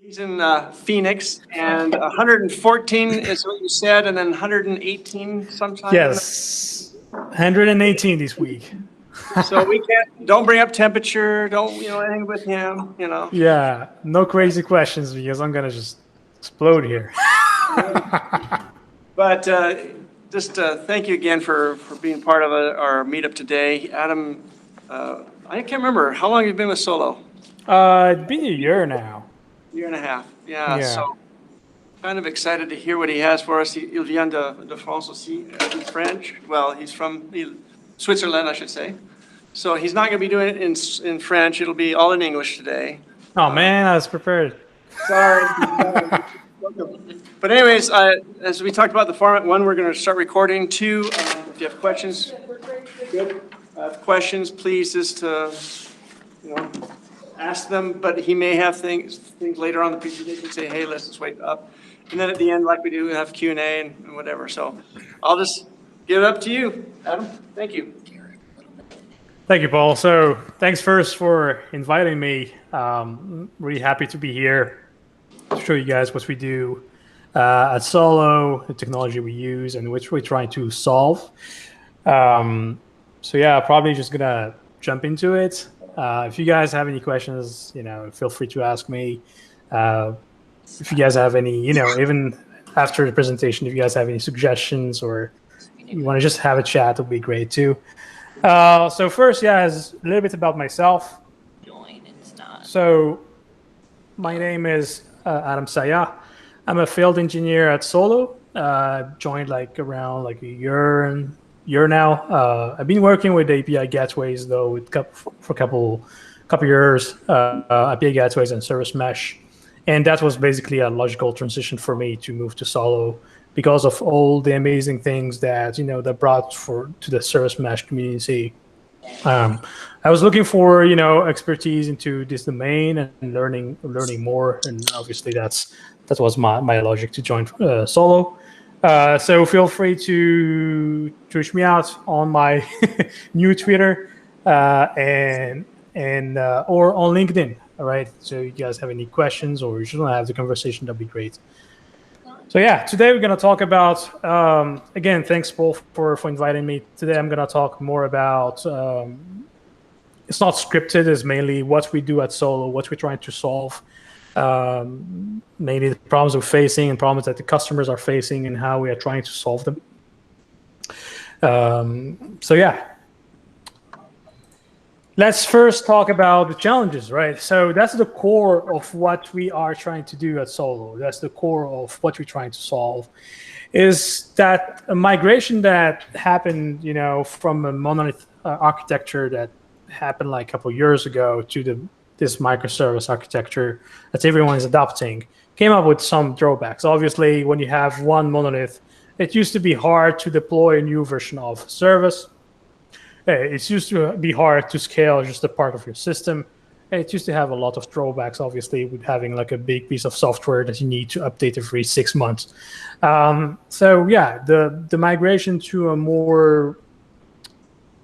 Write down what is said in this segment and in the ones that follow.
He's in Phoenix, and 114 is what you said, and then 118 sometime. Yes, 118 this week. So we don't bring up temperature, don't, anything with him, Yeah, no crazy questions because I'm gonna just explode here. But just thank you again for being part of our meetup today. Adam, I can't remember, how long have you been with Solo? It's been a year now. Year and a half, yeah. So kind of excited to hear what he has for us. Il vient de France aussi, French. Well, he's from Switzerland, I should say. So he's not going to be doing it in French. It'll be all in English today. Oh man, I was prepared. Sorry. But anyways, as we talked about the format, one, we're going to start recording. Two, if you have questions, good. Questions, please just ask them. But he may have things later on the presentation. Say, hey, let's just wait up. And then at the end, like we do, we have Q&A and whatever. So I'll just give it up to you, Adam. Thank you. Thank you, Paul. So thanks first for inviting me. Really happy to be here to show you guys what we do at Solo, the technology we use, and which we're trying to solve. So yeah, probably just gonna jump into it. If you guys have any questions, feel free to ask me. If you guys have any, even after the presentation, if you guys have any suggestions or you want to just have a chat, it'll be great too. So first, a little bit about myself. So my name is Adam Sayah. I'm a field engineer at Solo. Joined around a year now. I've been working with API gateways though for a couple years. API gateways and service mesh, and that was basically a logical transition for me to move to Solo because of all the amazing things that that brought to the service mesh community. I was looking for expertise into this domain and learning more, and obviously that was my logic to join Solo. So feel free to reach me out on my new Twitter and or on LinkedIn. All right. So you guys have any questions or you just want to have the conversation, that'd be great. So today we're going to talk about, again, thanks, Paul, for inviting me. Today I'm going to talk more about, it's not scripted, it's mainly what we do at Solo, what we're trying to solve, mainly the problems we're facing and problems that the customers are facing and how we are trying to solve them. Let's first talk about the challenges, right? So that's the core of what we are trying to do at Solo. That's the core of what we're trying to solve, is that a migration that happened, from a monolith architecture that happened a couple years ago to this microservice architecture that everyone is adopting, came up with some drawbacks. Obviously, when you have one monolith, it used to be hard to deploy a new version of service. It used to be hard to scale just a part of your system. It used to have a lot of drawbacks, obviously, with having a big piece of software that you need to update every 6 months. The migration to a more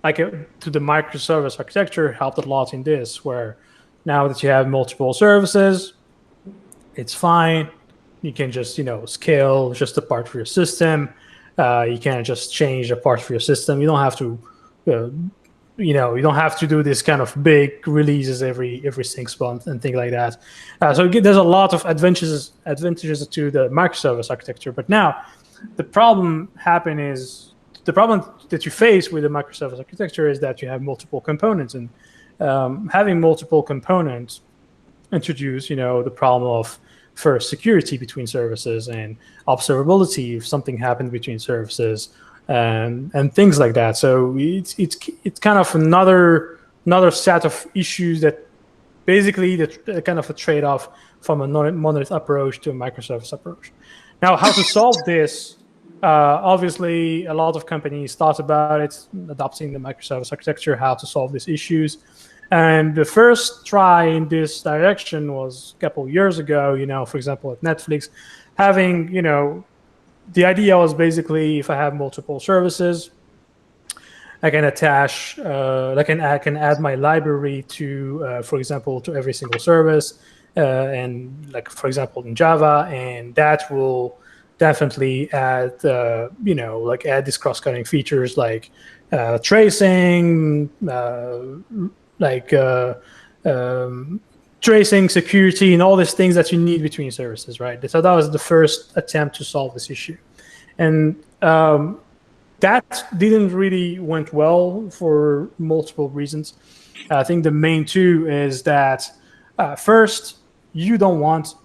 to the microservice architecture helped a lot in this, where now that you have multiple services, it's fine. You can just scale just a part of your system. You can just change a part of your system. You don't have to. You don't have to do this kind of big releases every 6 months and things like that. So there's a lot of advantages to the microservice architecture. But now, the problem that you face with the microservice architecture is that you have multiple components, and having multiple components introduce the problem of first security between services and observability if something happens between services. And things like that. So it's kind of another set of issues that basically the kind of a trade-off from a monolith approach to a microservice approach. Now, how to solve this? Obviously, a lot of companies thought about it, adopting the microservice architecture, how to solve these issues. And the first try in this direction was a couple of years ago. For example, at Netflix, having the idea was basically, if I have multiple services, I can attach, I can add my library to, for example, to every single service. and like, for example, in Java, and that will definitely add, like add these cross-cutting features like tracing, like tracing, security, and all these things that you need between services, right? So that was the first attempt to solve this issue. And that didn't really went well for multiple reasons. I think the main two is that first, you don't want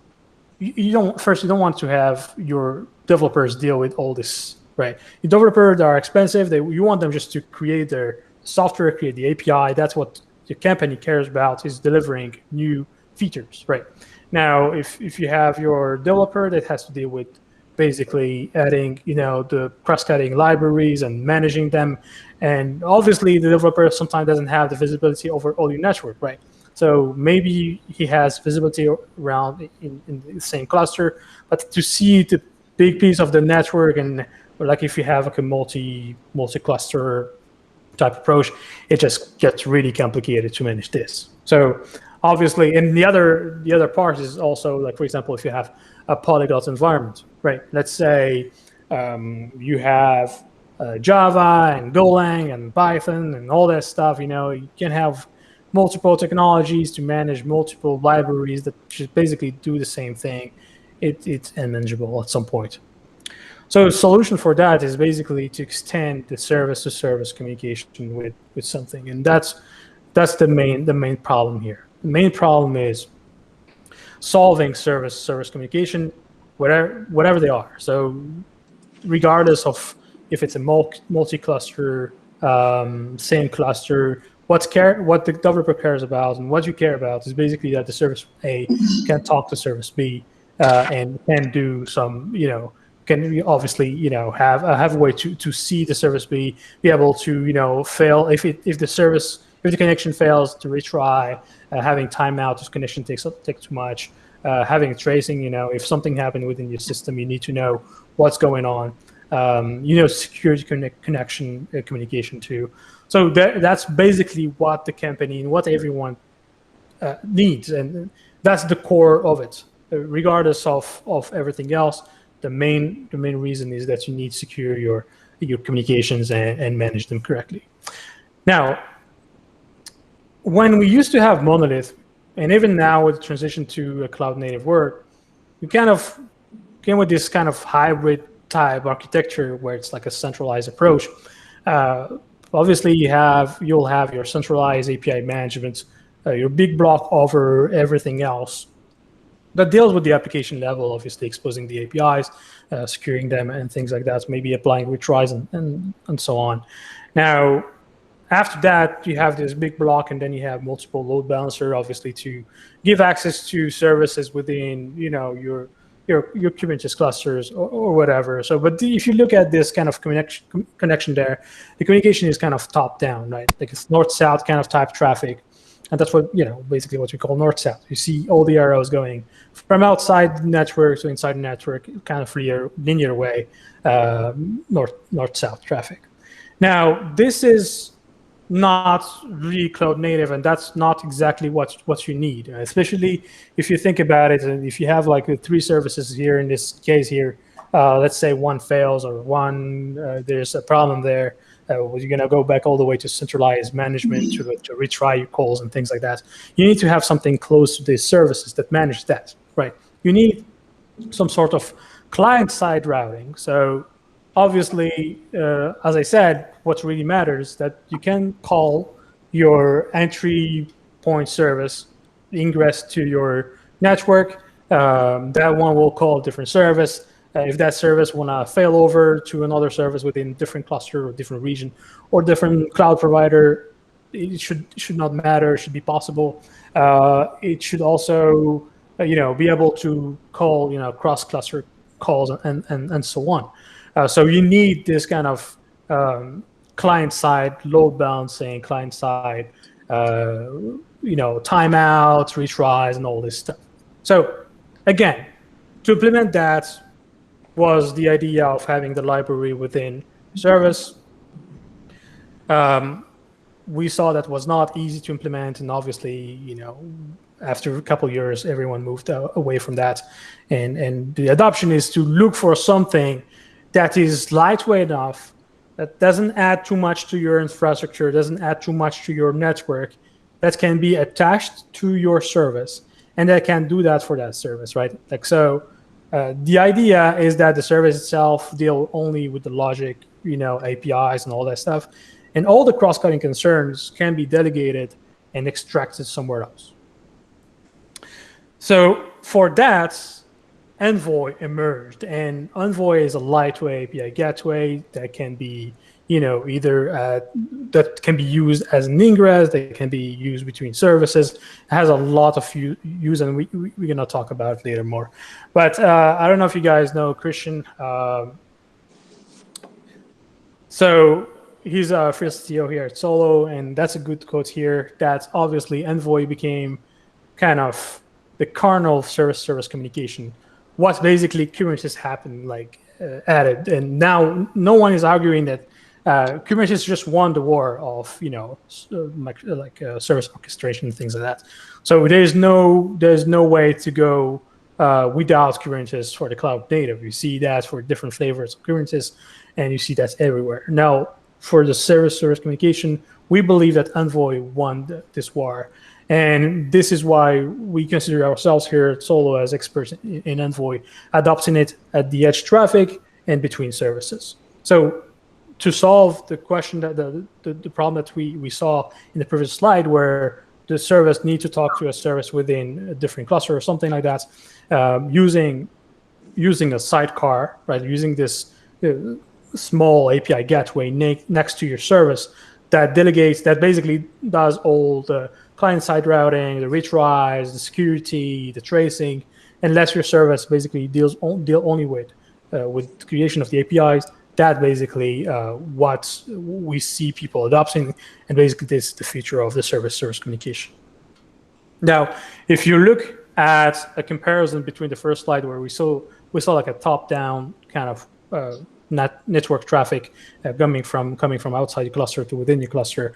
to have your developers deal with all this, right? Your developers are expensive. You want them just to create their software, create the API. That's what the company cares about, is delivering new features, right? Now, if you have your developer that has to deal with basically adding, the cross-cutting libraries and managing them, and obviously the developer sometimes doesn't have the visibility over all your network, right? So maybe he has visibility around in the same cluster, but to see the big piece of the network, and like if you have like a multi-cluster type approach, it just gets really complicated to manage this. So obviously, and the other part is also, like, for example, if you have a polyglot environment, right? Let's say you have Java and Golang and Python and all that stuff. You can have multiple technologies to manage multiple libraries that should basically do the same thing. It's unmanageable at some point. So the solution for that is basically to extend the service-to-service communication with something, and that's the main problem here. The main problem is solving service communication, whatever they are. So regardless of if it's a multi-cluster, same cluster, what the developer cares about and what you care about is basically that the service A can talk to service B and can do some, can obviously, have a way to see the service B, be able to, fail if the connection fails, to retry, having timeout if connection takes too much, having tracing, if something happened within your system, you need to know what's going on, security connection communication too. So that's basically what the company and what everyone needs, and that's the core of it. Regardless of everything else, the main reason is that you need to secure your communications and manage them correctly. Now, when we used to have monolith, and even now with the transition to a cloud native world, we kind of came with this kind of hybrid type architecture where it's like a centralized approach. Obviously, you'll have your centralized API management, your big block over everything else that deals with the application level, obviously exposing the APIs, securing them, and things like that, maybe applying retries and so on. Now, after that, you have this big block, and then you have multiple load balancer, obviously, to give access to services within, your Kubernetes clusters or whatever. So, but if you look at this kind of connection there, the communication is kind of top down, right? Like it's north-south kind of type traffic. And that's what, basically what we call north-south. You see all the arrows going from outside the network to inside the network, kind of linear way, north-south traffic. Now, this is not really cloud native, and that's not exactly what you need, especially if you think about it. And if you have like 3 services here, in this case here, let's say one fails or one there's a problem there, you're going to go back all the way to centralized management to retry your calls and things like that. You need to have something close to these services that manage that, right? You need some sort of client-side routing. So obviously, as I said, what really matters is that you can call your entry point service, ingress to your network. That one will call a different service. If that service want to fail over to another service within different cluster or different region or different cloud provider, it should not matter. It should be possible. It should also, be able to call, cross-cluster calls and so on. So you need this kind of client-side load balancing, client-side, timeouts, retries, and all this stuff. So again, to implement that was the idea of having the library within service. We saw that was not easy to implement, and obviously, after a couple of years, everyone moved away from that. And the adoption is to look for something that is lightweight enough, that doesn't add too much to your infrastructure, doesn't add too much to your network, that can be attached to your service, and that can do that for that service, right? Like, so the idea is that the service itself deal only with the logic, APIs and all that stuff, and all the cross-cutting concerns can be delegated and extracted somewhere else. So for that, Envoy emerged, and Envoy is a lightweight API gateway that can be, either that can be used as an ingress, that can be used between services. It has a lot of use, and we're going to talk about it later more. But I don't know if you guys know Christian. So he's a first CTO here at Solo, and that's a good quote here, that obviously Envoy became kind of the kernel of service communication. What basically Kubernetes happened, added, and now no one is arguing that Kubernetes just won the war of service orchestration and things like that. So there's no way to go without Kubernetes for the cloud native. You see that for different flavors of Kubernetes, and you see that everywhere. Now, for the service communication, we believe that Envoy won this war. And this is why we consider ourselves here at Solo as experts in Envoy, adopting it at the edge traffic and between services. So to solve the question, that the problem that we saw in the previous slide, where the service need to talk to a service within a different cluster or something like that, using a sidecar, right? Using this small API gateway next to your service that delegates, that basically does all the client-side routing, the retries, the security, the tracing, and lets your service basically deal only with creation of the APIs. That basically what we see people adopting, and basically this is the future of the service communication. Now, if you look at a comparison between the first slide, where we saw like a top-down kind of network traffic coming from outside the cluster to within the cluster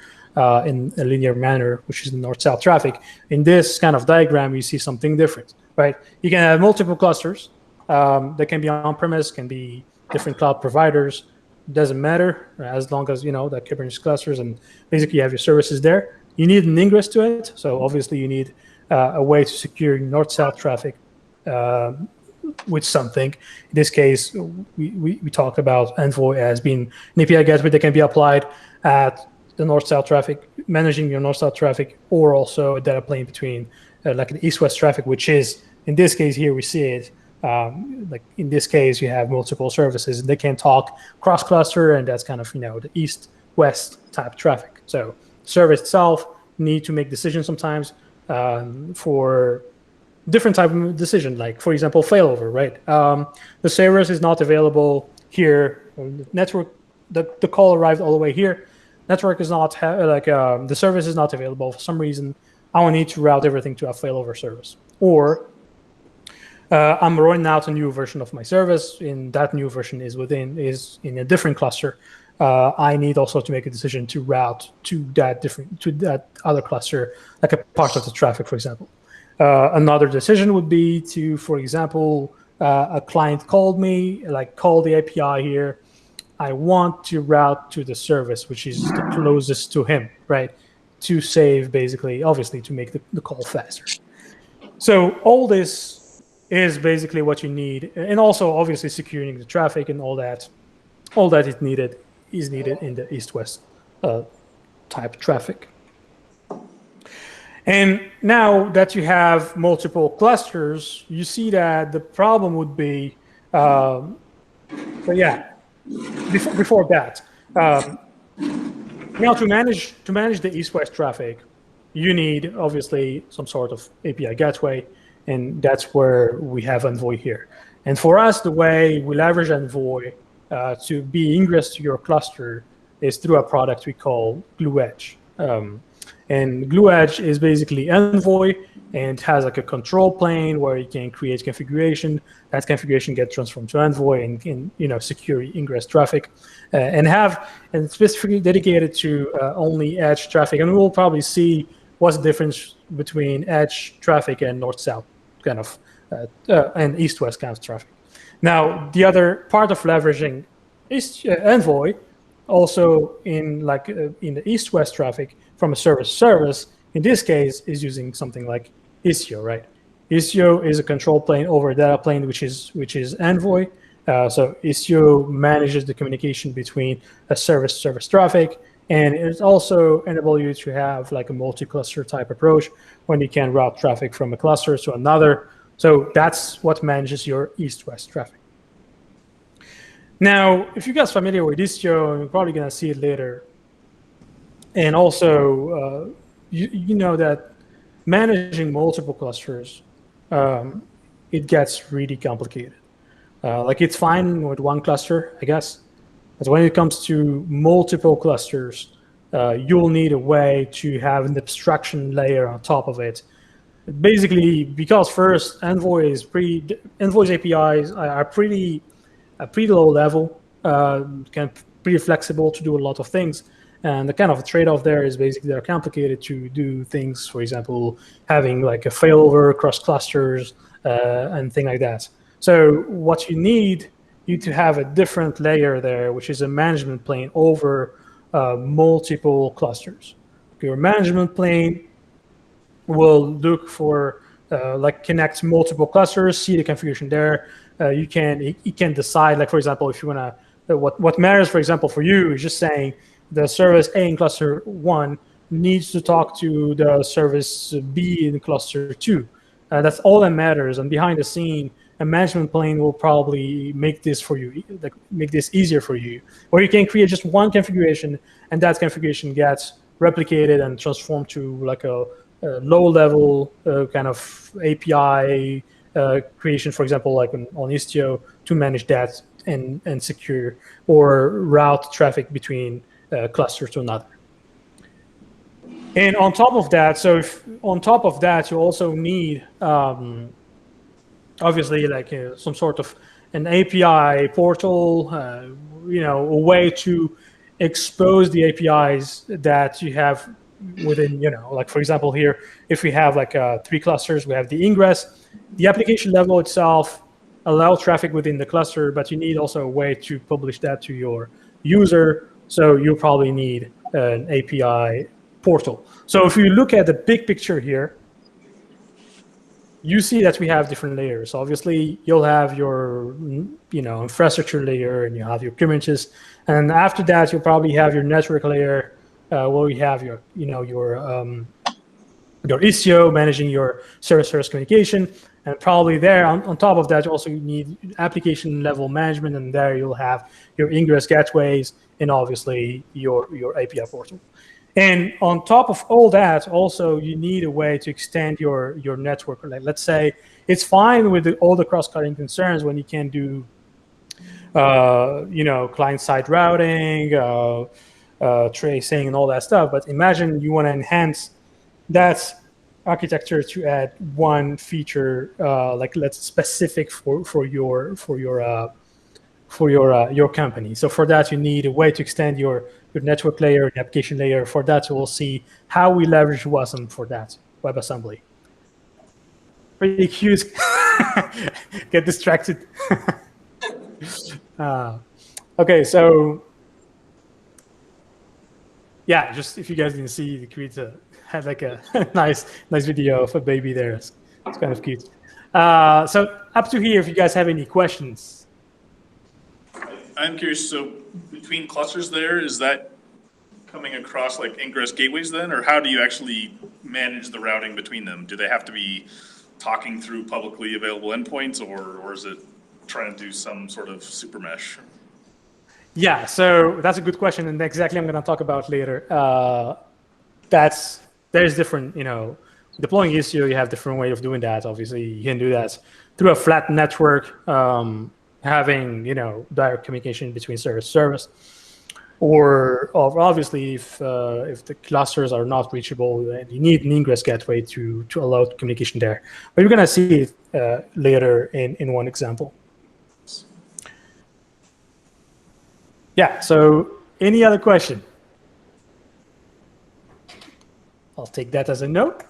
in a linear manner, which is the north-south traffic. In this kind of diagram, you see something different, right? You can have multiple clusters that can be on-premise, can be different cloud providers. Doesn't matter, as long as that Kubernetes clusters, and basically you have your services there. You need an ingress to it, so obviously you need a way to secure north-south traffic with something. In this case, we talked about Envoy as being an API gateway that can be applied at the north-south traffic, managing your north-south traffic, or also a data plane between like an east-west traffic, which is, in this case here, we see it, like in this case, you have multiple services, and they can talk cross-cluster, and that's kind of, the east-west type traffic. So service itself need to make decisions sometimes for different type of decision, like, for example, failover, right? The service is not available here. The network, the call arrived all the way here. Network is not, the service is not available for some reason. I will need to route everything to a failover service. Or I'm rolling out a new version of my service, and that new version is in a different cluster. I need also to make a decision to route to that other cluster, like a part of the traffic, for example. Another decision would be to, for example, a client called me, call the API here. I want to route to the service, which is the closest to him, right? To save, basically, obviously, to make the call faster. So all this is basically what you need. And also, obviously, securing the traffic and all that is needed in the east-west type traffic. And now that you have multiple clusters, you see that the problem would be, before that, now to manage the east-west traffic, you need obviously some sort of API gateway, and that's where we have Envoy here. And for us, the way we leverage Envoy to be ingress to your cluster is through a product we call Glue Edge. And Glue Edge is basically Envoy, and has like a control plane where you can create configuration. That configuration gets transformed to Envoy and can secure ingress traffic, and specifically dedicated to only edge traffic. And we will probably see what's the difference between edge traffic and north-south kind of, and east-west kind of traffic. Now, the other part of leveraging is Envoy, also in the east-west traffic from a service, in this case, is using something like Istio, right? Istio is a control plane over a data plane, which is Envoy. So Istio manages the communication between a service traffic, and it also enables you to have like a multi-cluster type approach when you can route traffic from a cluster to another. So that's what manages your east-west traffic. Now, if you guys are familiar with Istio, you're probably going to see it later. And also, you know that managing multiple clusters, it gets really complicated. Like it's fine with one cluster, I guess. But when it comes to multiple clusters, you'll need a way to have an abstraction layer on top of it. Basically, because first, Envoy's APIs are pretty low level, pretty flexible to do a lot of things. And the kind of trade-off there is basically they're complicated to do things, for example, having like a failover across clusters and things like that. So what you need to have a different layer there, which is a management plane over multiple clusters. Your management plane will look for connect multiple clusters, see the configuration there. You can decide, like for example, if you wanna what matters, for example, for you is just saying the service A in cluster 1 needs to talk to the service B in cluster 2. That's all that matters. And behind the scene, a management plane will probably make this for you, like make this easier for you. Or you can create just one configuration, and that configuration gets replicated and transformed to like a low-level kind of API creation, for example, like on Istio, to manage that and secure or route traffic between cluster to another. And on top of that, you also need obviously like some sort of an API portal, a way to expose the APIs that you have within, like for example here, if we have like 3 clusters, we have the ingress, the application level itself allow traffic within the cluster, but you need also a way to publish that to your user. So you probably need an API portal. So if you look at the big picture here, you see that we have different layers. Obviously, you'll have your infrastructure layer, and you have your Kubernetes, and after that, you'll probably have your network layer, where you have your Istio managing your service communication, and probably there on top of that, you also need application level management, and there you'll have your Ingress gateways and obviously your API portal. And on top of all that, also you need a way to extend your network. Like, let's say it's fine with all the cross-cutting concerns when you can do, client-side routing, tracing, and all that stuff. But imagine you want to enhance that architecture to add one feature, like let's specific for your company. So for that, you need a way to extend your network layer, the application layer. For that, we'll see how we leverage WASM for that, WebAssembly. Pretty cute. Get distracted. Okay, so yeah, just if you guys didn't see, the creator had like a nice video of a baby there. It's kind of cute. So up to here, if you guys have any questions. I'm curious, so between clusters there, is that coming across like Ingress gateways then, or how do you actually manage the routing between them? Do they have to be talking through publicly available endpoints, or is it trying to do some sort of super mesh? Yeah, so that's a good question, and exactly I'm going to talk about later. There's different, deploying Istio, you have different way of doing that. Obviously, you can do that through a flat network, having direct communication between service, or obviously if the clusters are not reachable, then you need an Ingress gateway to allow communication there. But you're going to see it later in one example. Yeah. So any other question? I'll take that as a note.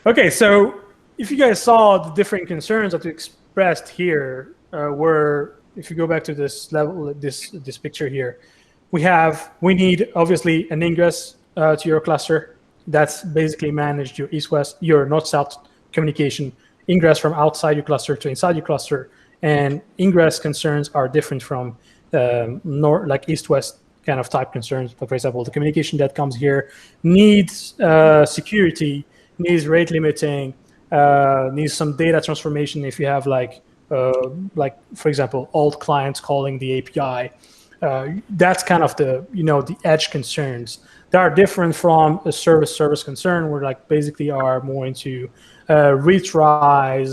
Okay, so if you guys saw the different concerns that we expressed here, were, if you go back to this level, this picture here, we need obviously an ingress to your cluster. That's basically managed your east-west, your north-south communication, ingress from outside your cluster to inside your cluster, and ingress concerns are different from like east-west kind of type concerns. For example, the communication that comes here needs security, needs rate limiting, needs some data transformation if you have like for example, old clients calling the API. That's kind of the the edge concerns that are different from a service concern, where like basically are more into retries,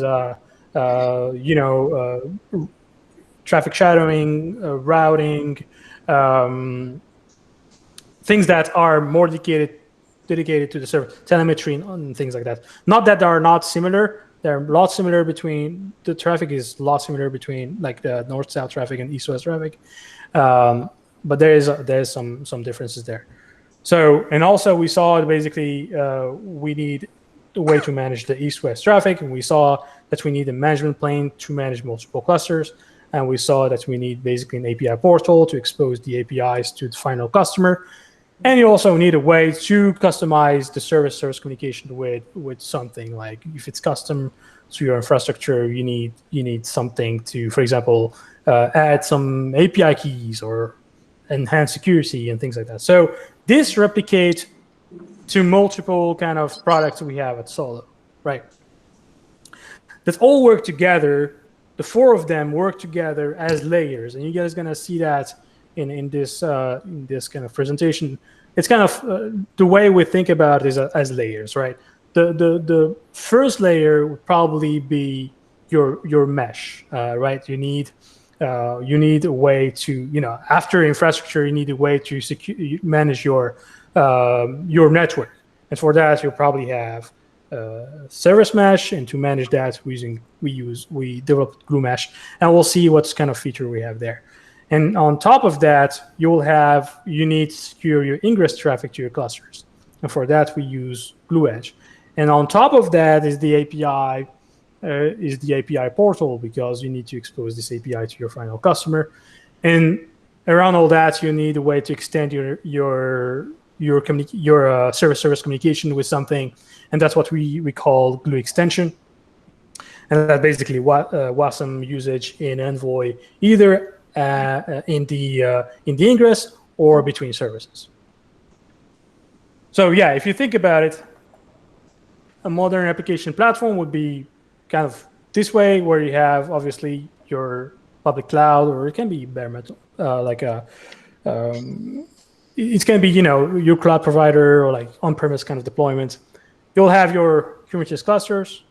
traffic shadowing, routing, things that are more dedicated to the server, telemetry and things like that. Not that they are not similar. They're a lot similar between, the traffic is a lot similar between like the north-south traffic and east-west traffic. But there's some differences there. So, and also we saw basically we need a way to manage the east-west traffic, and we saw that we need a management plane to manage multiple clusters, and we saw that we need basically an API portal to expose the APIs to the final customer. And you also need a way to customize the service communication with something, like if it's custom to your infrastructure, you need something to, for example, add some API keys or enhance security and things like that. So this replicates to multiple kind of products we have at Solo, right? That all work together. The four of them work together as layers, and you guys are gonna see that in this kind of presentation. It's kind of the way we think about it is as layers, right? The first layer would probably be your mesh, right? You need a way to, after infrastructure, you need a way to manage your network, and for that you'll probably have service mesh, and to manage that we developed glue mesh, and we'll see what kind of feature we have there. And on top of that, you need to secure your ingress traffic to your clusters. And for that, we use Glue Edge. And on top of that is the API portal, because you need to expose this API to your final customer. And around all that, you need a way to extend your service communication with something, and that's what we call Glue Extension. And that's basically WASM usage in Envoy, either in the ingress or between services. So yeah, if you think about it, a modern application platform would be kind of this way, where you have obviously your public cloud, or it can be bare metal, it can be your cloud provider, or like on-premise kind of deployment. You'll have your Kubernetes clusters.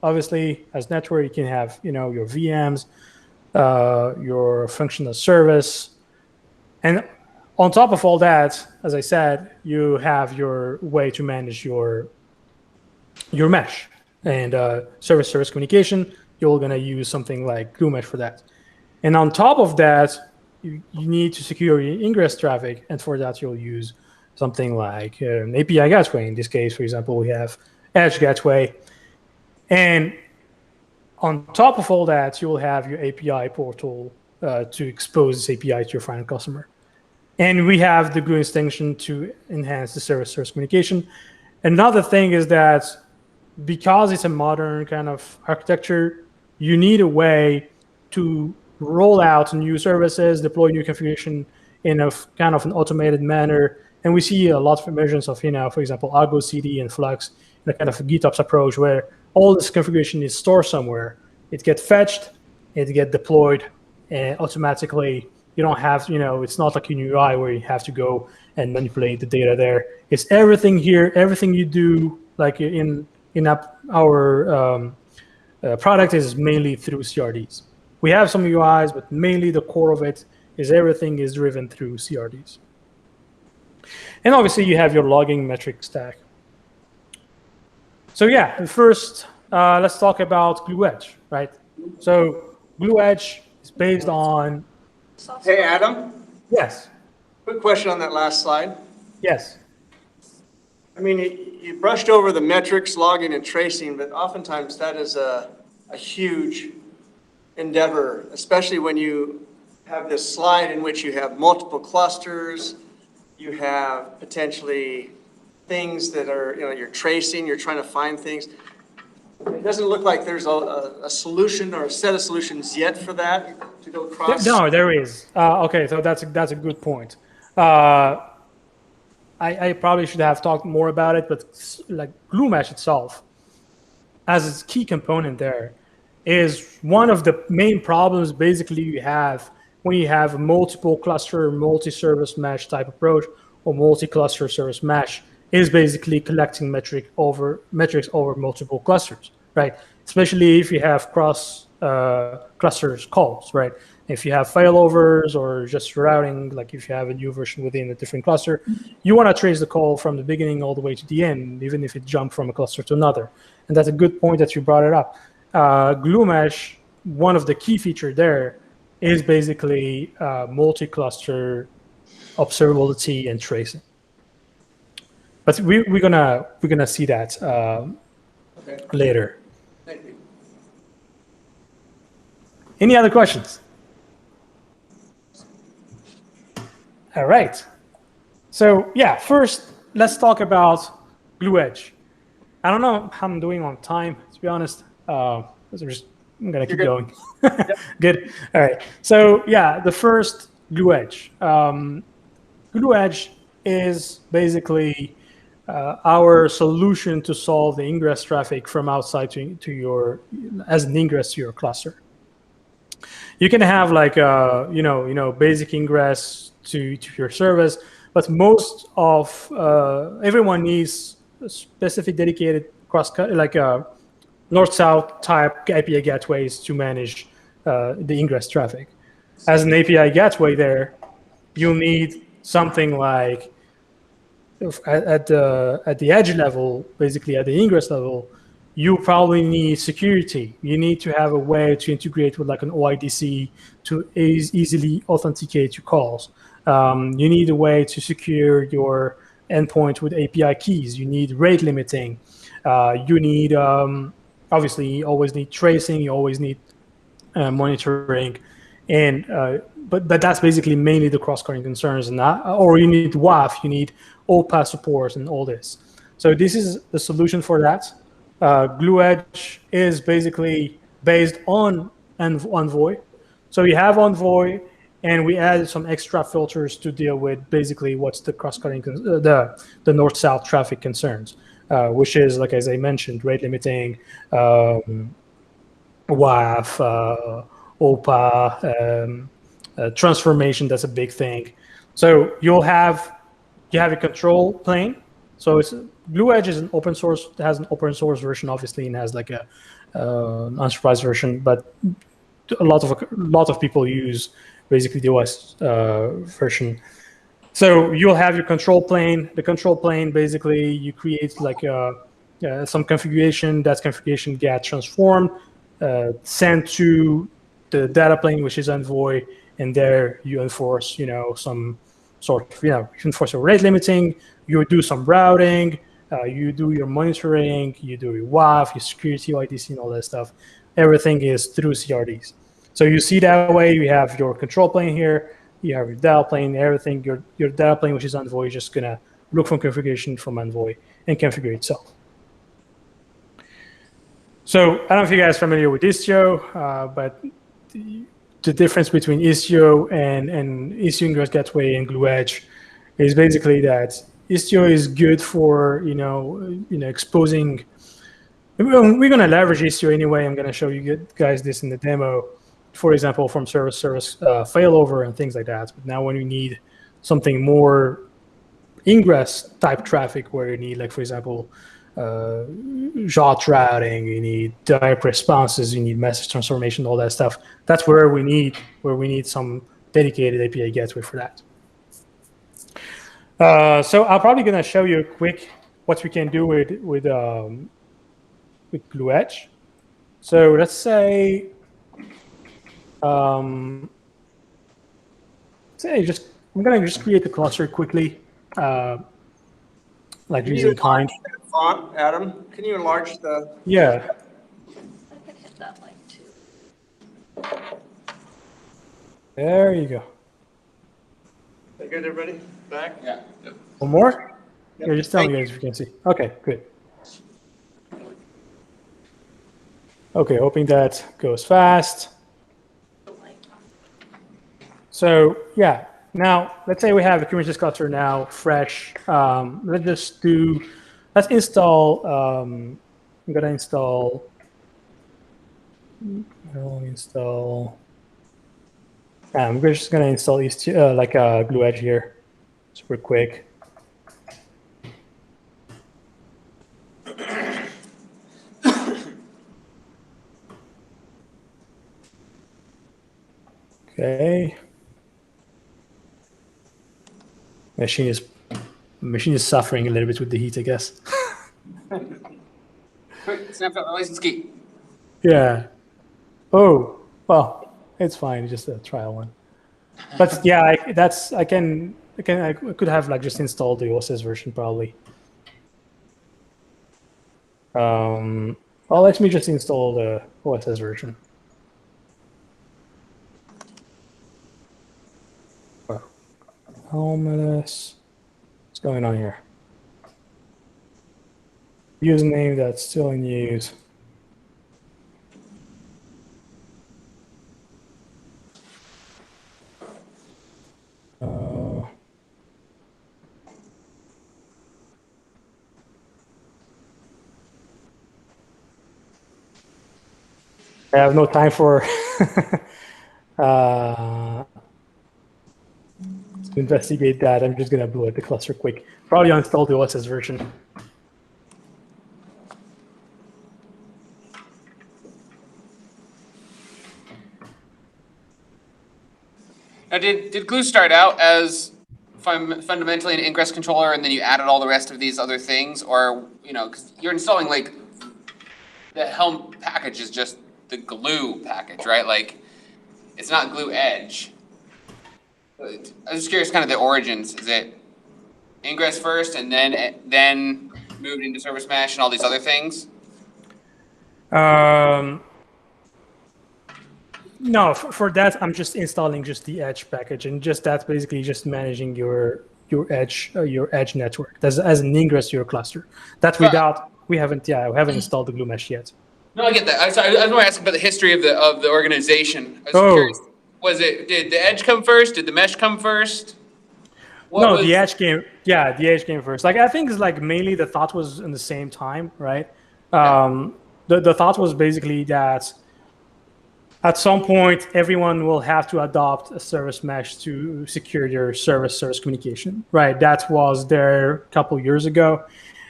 Obviously, as network, you can have your VMs, your functional service, and on top of all that, as I said, you have your way to manage your mesh and service communication. You're going to use something like Glue Mesh for that. And on top of that, you need to secure your ingress traffic, and for that you'll use something like an API gateway. In this case, for example, we have Edge Gateway. And on top of all that, you will have your API portal to expose this API to your final customer. And we have the Glue extension to enhance the service communication. Another thing is that because it's a modern kind of architecture, you need a way to roll out new services, deploy new configuration in a kind of an automated manner. And we see a lot of emergence of, for example, Argo CD and Flux, in a kind of a GitOps approach, where all this configuration is stored somewhere. It gets fetched, it gets deployed, and automatically. You don't have, it's not like in UI where you have to go and manipulate the data there. It's everything here, everything you do, like in our product is mainly through CRDs. We have some UIs, but mainly the core of it is everything is driven through CRDs. And obviously you have your logging metric stack. So yeah, first let's talk about Glue Edge, right? So Glue Edge is based on. Hey, Adam. Yes. Quick question on that last slide. Yes. I mean, you brushed over the metrics, logging, and tracing, but oftentimes that is a huge endeavor, especially when you have this slide in which you have multiple clusters, you have potentially things that are, you're tracing, you're trying to find things. It doesn't look like there's a solution or a set of solutions yet for that to go across. No, there is. Okay, so that's a good point. I probably should have talked more about it, but like glue mesh itself, as its key component there, is one of the main problems basically you have when you have a multiple cluster, multi-service mesh type approach, or multi-cluster service mesh, is basically collecting metrics over multiple clusters, right? Especially if you have cross clusters calls, right? If you have failovers or just routing, like if you have a new version within a different cluster, you want to trace the call from the beginning all the way to the end, even if it jumped from a cluster to another. And that's a good point that you brought it up. Glue mesh, one of the key features there is basically multi-cluster observability and tracing. But we're gonna see that later. Thank you. Any other questions? All right. So yeah, first let's talk about Glue Edge. I don't know how I'm doing on time, to be honest. I'm gonna keep going. Yep. Good. All right. So yeah, the first Glue Edge. Glue Edge is basically our solution to solve the ingress traffic from outside to your, as an ingress to your cluster. You can have like basic ingress to your service, but most of everyone needs a specific dedicated north-south type API gateways to manage the ingress traffic. As an API gateway there, you'll need something like at the edge level, basically at the ingress level, you probably need security. You need to have a way to integrate with like an OIDC to easily authenticate your calls. You need a way to secure your endpoint with API keys. You need rate limiting. You need, obviously, you always need tracing. You always need monitoring. And but that's basically mainly the cross-cutting concerns. Or you need WAF, you need OPA support and all this. So this is the solution for that. Glue Edge is basically based on Envoy. So you have Envoy, and we added some extra filters to deal with basically what's the cross-cutting, the north-south traffic concerns, which is, like as I mentioned, rate limiting, WAF, OPA, transformation. That's a big thing. So you have a control plane. So Glue Edge is an open source. It has an open source version, obviously, and has like a unsupervised version. But a lot of people use basically the OS version. So you'll have your control plane. The control plane, basically, you create like some configuration. That configuration gets transformed, sent to the data plane, which is Envoy, and there you enforce, some sort of, you enforce your rate limiting. You do some routing. You do your monitoring. You do your WAF, your security, OIDC, and all that stuff. Everything is through CRDs. So you see that way. You have your control plane here. You have your data plane. Everything. Your data plane, which is Envoy, is just gonna look for configuration from Envoy and configure itself. So I don't know if you guys are familiar with Istio, but the difference between Istio and Istio Ingress Gateway and Glue Edge is basically that Istio is good for exposing. We're gonna leverage Istio anyway. I'm gonna show you guys this in the demo, for example, from service failover and things like that. But now when you need something more ingress type traffic, where you need, like, for example, JOT routing, you need direct responses, you need message transformation, all that stuff. That's where we need some dedicated API gateway for that. So I'm probably gonna show you quick what we can do with Glue Edge. So let's say, I'm gonna just create a cluster quickly. like Can you using kind. enlarge that font, Adam? Can you enlarge the? Yeah. I could hit that like too. There you go. Is that good, everybody? Back? Yeah. Yep. One more? Yep. Yeah, just tell me Thank guys if you can see. Okay, good. Okay, hoping that goes fast. So yeah, now let's say we have a Kubernetes cluster now fresh. Let's install. I'm gonna install. I'm just gonna install like a glue edge here, super quick. Okay. Machine is suffering a little bit with the heat, I guess. Quick, snapshot the license key. Yeah. Oh, well, it's fine. It's just a trial one. But yeah, I could have like just installed the OSS version probably. Well, let me just install the OSS version. What's going on here? Username that's still in use. I have no time for to investigate that. I'm just gonna blow up the cluster quick. Probably uninstall the OSS version. Now, did Glue start out as fundamentally an ingress controller, and then you added all the rest of these other things, or because you're installing like the Helm package is just the Glue package, right? Like, it's not Glue Edge. I was just curious, kind of the origins. Is it Ingress first, and then moved into Service Mesh and all these other things? No, for that I'm just installing just the Edge package, and just that's basically just managing your Edge network. That's as an ingress to your cluster. That's without we haven't installed the Glue Mesh yet. No, I get that. I was going to ask about the history of the organization. I was curious. Did the Edge come first? Did the Mesh come first? The Edge came. Yeah, the Edge came first. Like I think it's like mainly the thought was in the same time, right? The thought was basically that at some point everyone will have to adopt a service mesh to secure their service communication, right? That was there a couple years ago.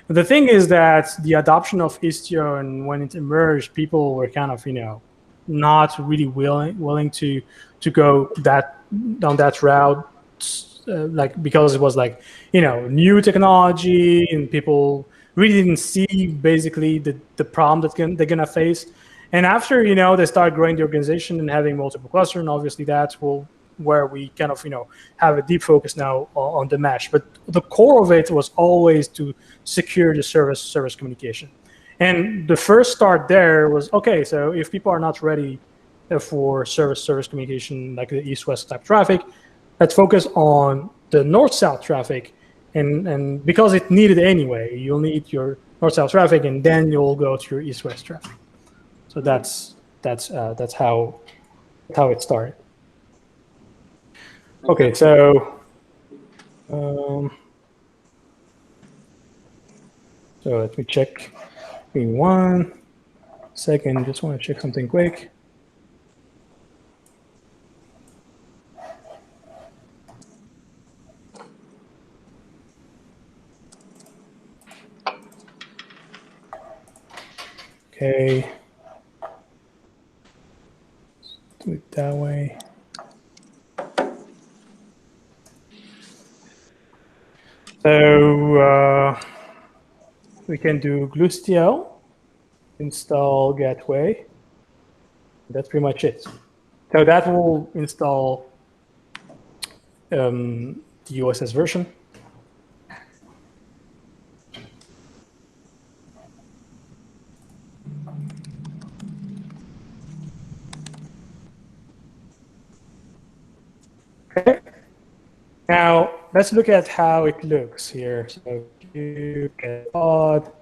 The thing is that the adoption of Istio, and when it emerged, people were kind of not really willing to go down that route, like because it was like new technology, and people really didn't see basically the problem that they're gonna face. And after they start growing the organization and having multiple clusters, and obviously that's where we kind of have a deep focus now on the mesh. But the core of it was always to secure the service communication. And the first start there was, okay, so if people are not ready for service communication, like the east-west type traffic, let's focus on the north-south traffic. And because it needed anyway, you'll need your north-south traffic, and then you'll go to your east-west traffic. So that's how it started. Okay, so let me check. Give me 1 second. Just want to check something quick. Okay. Do it that way. So we can do glue-stl, install gateway. That's pretty much it. So that will install the OSS version. Okay. Now let's look at how it looks here. So you get pod.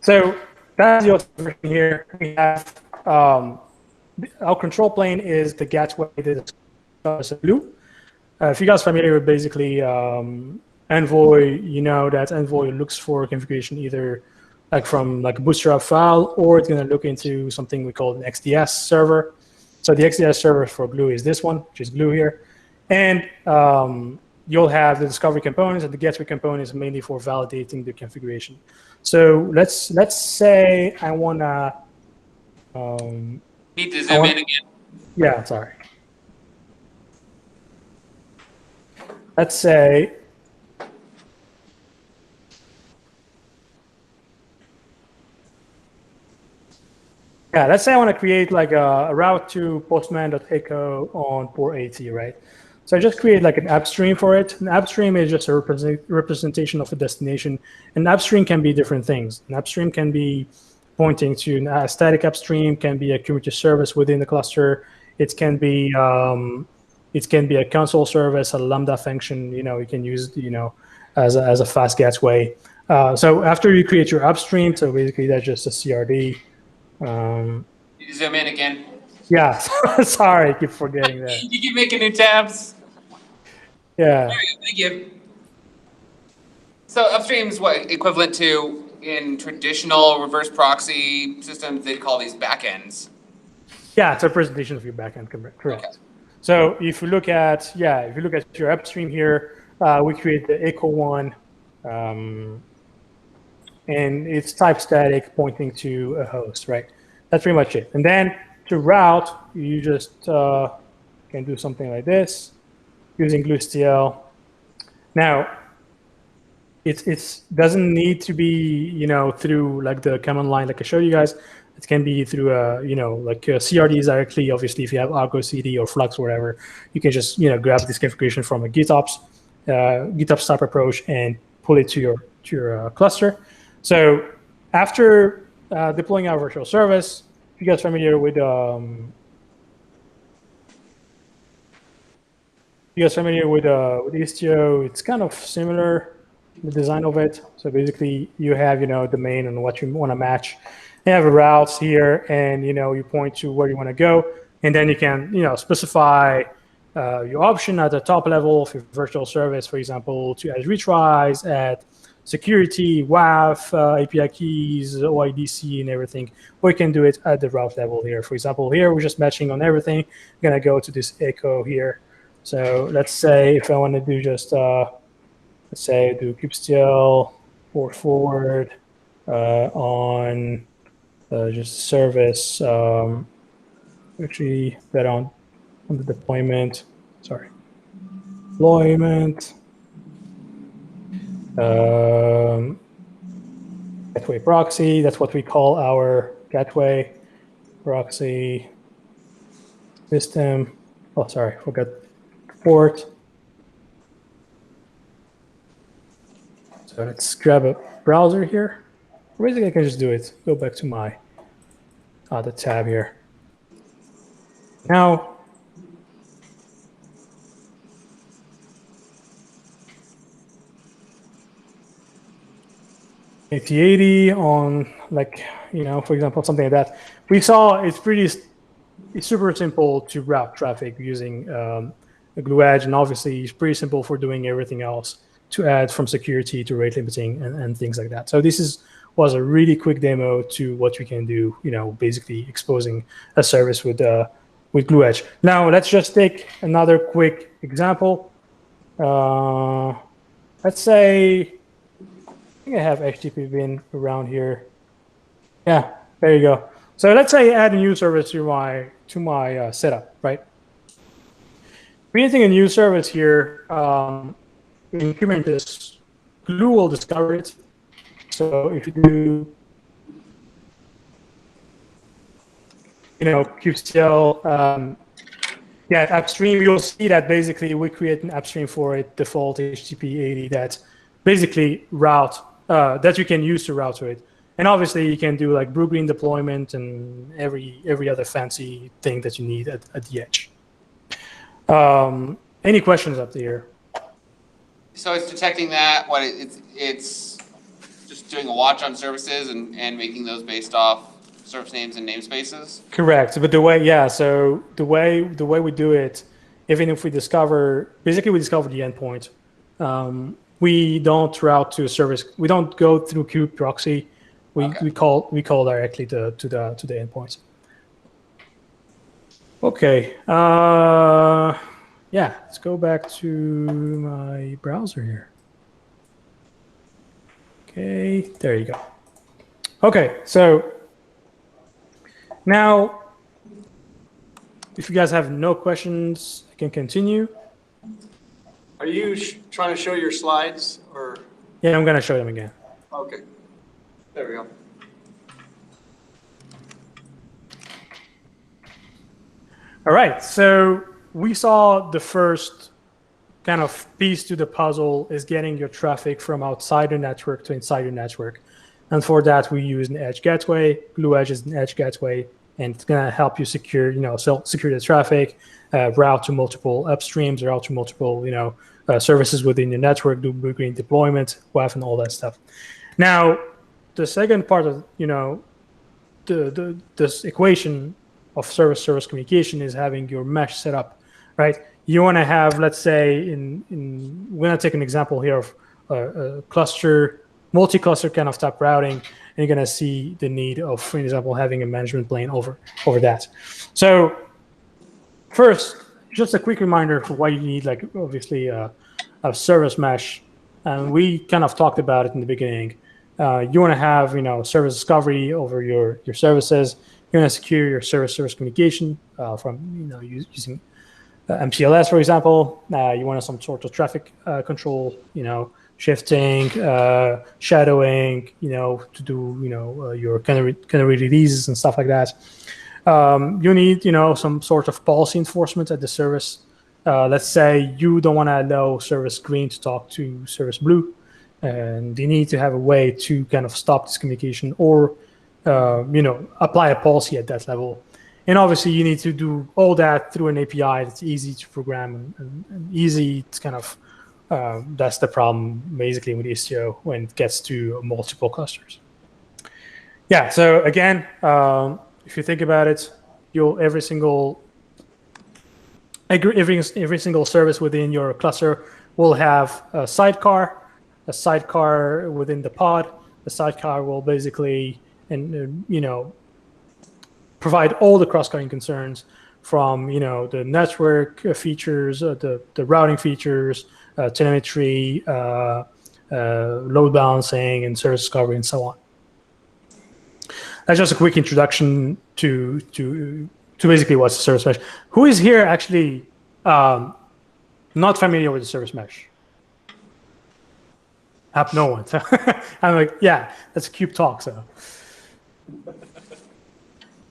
So that's the version here. We have our control plane is the gateway that is blue. If you guys are familiar with basically Envoy, you know that Envoy looks for configuration either like from like a bootstrap file, or it's going to look into something we call an XDS server. So the XDS server for Glue is this one, which is Glue here. And you'll have the discovery components, and the gateway component is mainly for validating the configuration. So let's say I want to... Need to zoom in again. Yeah, sorry. Let's say I want to create like a route to postman.echo on port 80, right? So I just create like an upstream for it. An upstream is just a representation of a destination. An upstream can be different things. An upstream can be pointing to a static upstream, can be a community service within the cluster. It can be a console service, a Lambda function. You know, you can use as a fast gateway. So after you create your upstream, so basically that's just a CRD. Need to zoom in again. Yeah, sorry, I keep forgetting that. You keep making new tabs. Yeah. There we go, thank you. So upstream is what equivalent to in traditional reverse proxy systems, they'd call these backends. Yeah, it's a presentation of your backend, correct. Okay. So if you look at your upstream here, we create the echo one, and it's type static pointing to a host, right? That's pretty much it. And then to route, you just can do something like this using GlueSTL. Now, it doesn't need to be through like the command line like I showed you guys. It can be through like CRDs directly. Obviously, if you have Argo CD or Flux or whatever, you can just grab this configuration from a GitOps type approach and pull it to your cluster. So after deploying our virtual service, if you guys are familiar with Istio, it's kind of similar, the design of it. So basically, you have the main and what you want to match. You have routes here, and you point to where you want to go, and then you can specify your option at the top level of your virtual service, for example, to add retries, add security, WAF, API keys, OIDC, and everything. Or you can do it at the route level here. For example, here we're just matching on everything. I'm gonna go to this echo here. So let's say if I want to do just let's say do kubectl port forward on just service, actually that on the deployment, sorry, deployment, gateway proxy, that's what we call our gateway proxy system. Oh, sorry, forgot port. So let's grab a browser here. Basically, I can just do it. Go back to my the tab here. Now, AT80 on for example, something like that. We saw it's super simple to route traffic using the Glue Edge, and obviously it's pretty simple for doing everything else to add from security to rate limiting and things like that. So this was a really quick demo to what we can do, basically exposing a service with Glue Edge. Now let's just take another quick example. Let's say I think I have HTTP bin around here. Yeah, there you go. So let's say I add a new service to my setup, right? Creating a new service here in Kubernetes, Glue will discover it. So if you do, kubectl, upstream, you'll see that basically we create an upstream for it, default HTTP 80 that basically route that you can use to route to it. And obviously you can do like blue-green deployment and every other fancy thing that you need at the edge. Any questions up here? So it's detecting that, it's just doing a watch on services and making those based off service names and namespaces? Correct. But the way we do it, even if we discover the endpoint, we don't route to a service. We don't go through kube proxy. We call directly to the endpoints. Okay. Yeah, let's go back to my browser here. Okay, there you go. Okay, so now, if you guys have no questions, I can continue. Are you trying to show your slides or? Yeah, I'm going to show them again. Okay, there we go. All right, so we saw the first kind of piece to the puzzle is getting your traffic from outside the network to inside your network. And for that, we use an edge gateway. Glue Edge is an edge gateway, and it's going to help you secure, secure the traffic, route to multiple upstreams, route to multiple, services within your network, do blue-green deployment, WAF, and all that stuff. Now, the second part of, this equation of service-service communication is having your mesh set up, right? You want to have, let's say, we're going to take an example here of a cluster, multi-cluster kind of type routing, and you're going to see the need of, for example, having a management plane over that. So first, just a quick reminder for why you need, obviously, a service mesh. And we kind of talked about it in the beginning. You want to have, service discovery over your services. You want to secure your service communication from, using MPLS, for example. You want some sort of traffic control, shifting, shadowing, to do, your canary releases and stuff like that. You need, some sort of policy enforcement at the service. Let's say you don't want to allow service green to talk to service blue, and you need to have a way to kind of stop this communication or, apply a policy at that level. And obviously, you need to do all that through an API that's easy to program and easy to kind of, that's the problem basically with Istio when it gets to multiple clusters. Yeah, so again, if you think about it, every single service within your cluster will have a sidecar within the pod. The sidecar will basically, provide all the cross-cutting concerns from, the network features, the routing features, telemetry, load balancing, and service discovery, and so on. That's just a quick introduction to basically what's the service mesh. Who is here actually not familiar with the service mesh? No one. I'm like, yeah, that's a cube talk.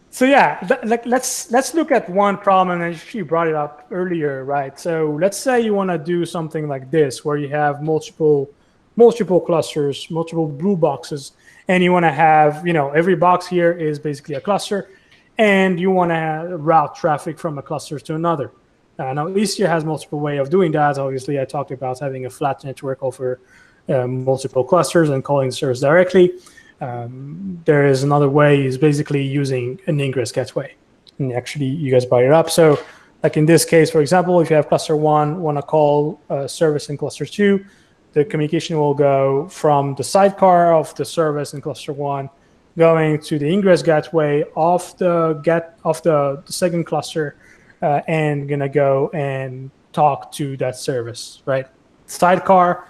So yeah, let's look at one problem, and you brought it up earlier, right? So let's say you want to do something like this, where you have multiple clusters, multiple blue boxes, and you want to have, every box here is basically a cluster, and you want to route traffic from a cluster to another. Now, Istio has multiple ways of doing that. Obviously, I talked about having a flat network over multiple clusters and calling the service directly. There is another way, is basically using an Ingress Gateway. And actually, you guys brought it up. So like in this case, for example, if you have cluster 1, want to call a service in cluster 2, the communication will go from the sidecar of the service in cluster 1, going to the Ingress Gateway of the second cluster, and going to go and talk to that service, right? Sidecar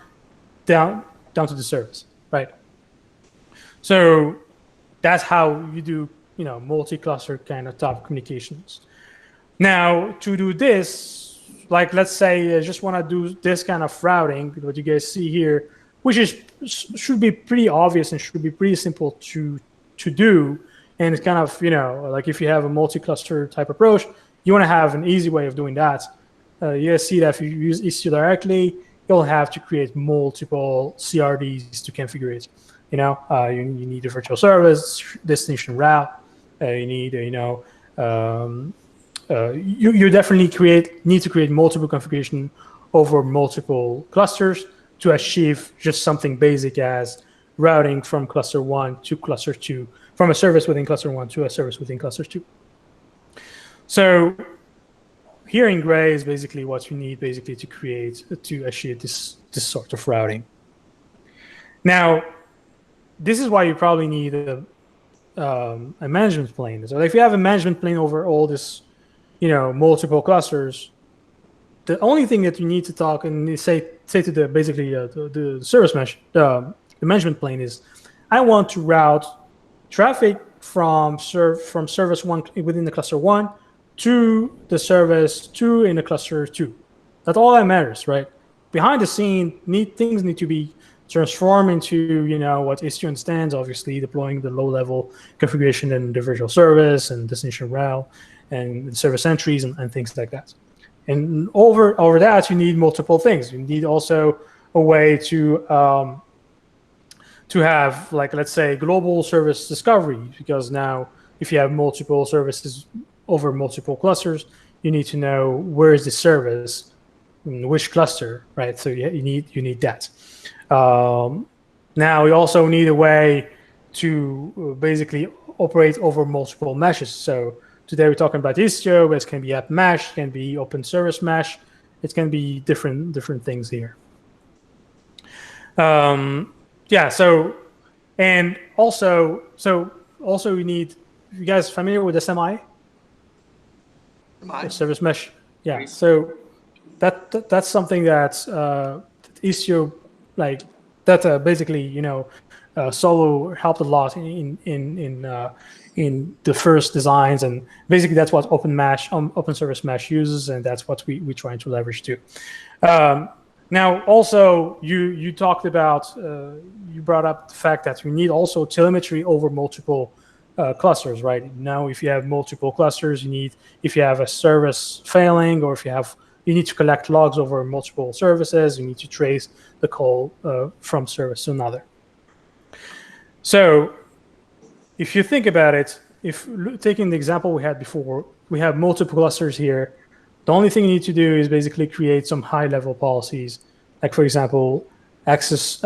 down to the service, right? So that's how you do, multi-cluster kind of type communications. Now, to do this, let's say I just want to do this kind of routing, what you guys see here, which should be pretty obvious and should be pretty simple to do. And it's kind of, if you have a multi-cluster type approach, you want to have an easy way of doing that. You guys see that if you use Istio directly, you'll have to create multiple CRDs to configure it. You need a virtual service, destination route. You need, you definitely need to create multiple configuration over multiple clusters to achieve just something basic as routing from cluster 1 to cluster 2, from a service within cluster 1 to a service within cluster 2. So here in gray is basically what you need basically to achieve this sort of routing. Now, this is why you probably need a management plane. So if you have a management plane over all this, multiple clusters, the only thing that you need to talk and say to the service mesh, the management plane is, I want to route traffic from service 1 within the cluster 1 to the service 2 in the cluster 2. That's all that matters, right? Behind the scene, things need to be transformed into, what Istio understands, obviously deploying the low-level configuration and the virtual service and destination route and the service entries and things like that. And over that, you need multiple things. You need also a way to have, like, let's say, global service discovery, because now if you have multiple services over multiple clusters, you need to know where is the service, in which cluster, right? So you need that. Now you also need a way to basically operate over multiple meshes. So today we're talking about Istio, but it can be app mesh, it can be open service mesh, it can be different things here. Yeah. So also you need. You guys familiar with SMI? The service mesh. Yeah. So that's something that Istio basically Solo helped a lot in the first designs, and basically that's what open service mesh uses, and that's what we're trying to leverage too. Now, also you talked about you brought up the fact that you need also telemetry over multiple clusters, right? Now, if you have multiple clusters, if you have a service failing, or if you need to collect logs over multiple services, you need to trace the call from service to another. So if you think about it, taking the example we had before, we have multiple clusters here. The only thing you need to do is basically create some high-level policies, like, for example, access,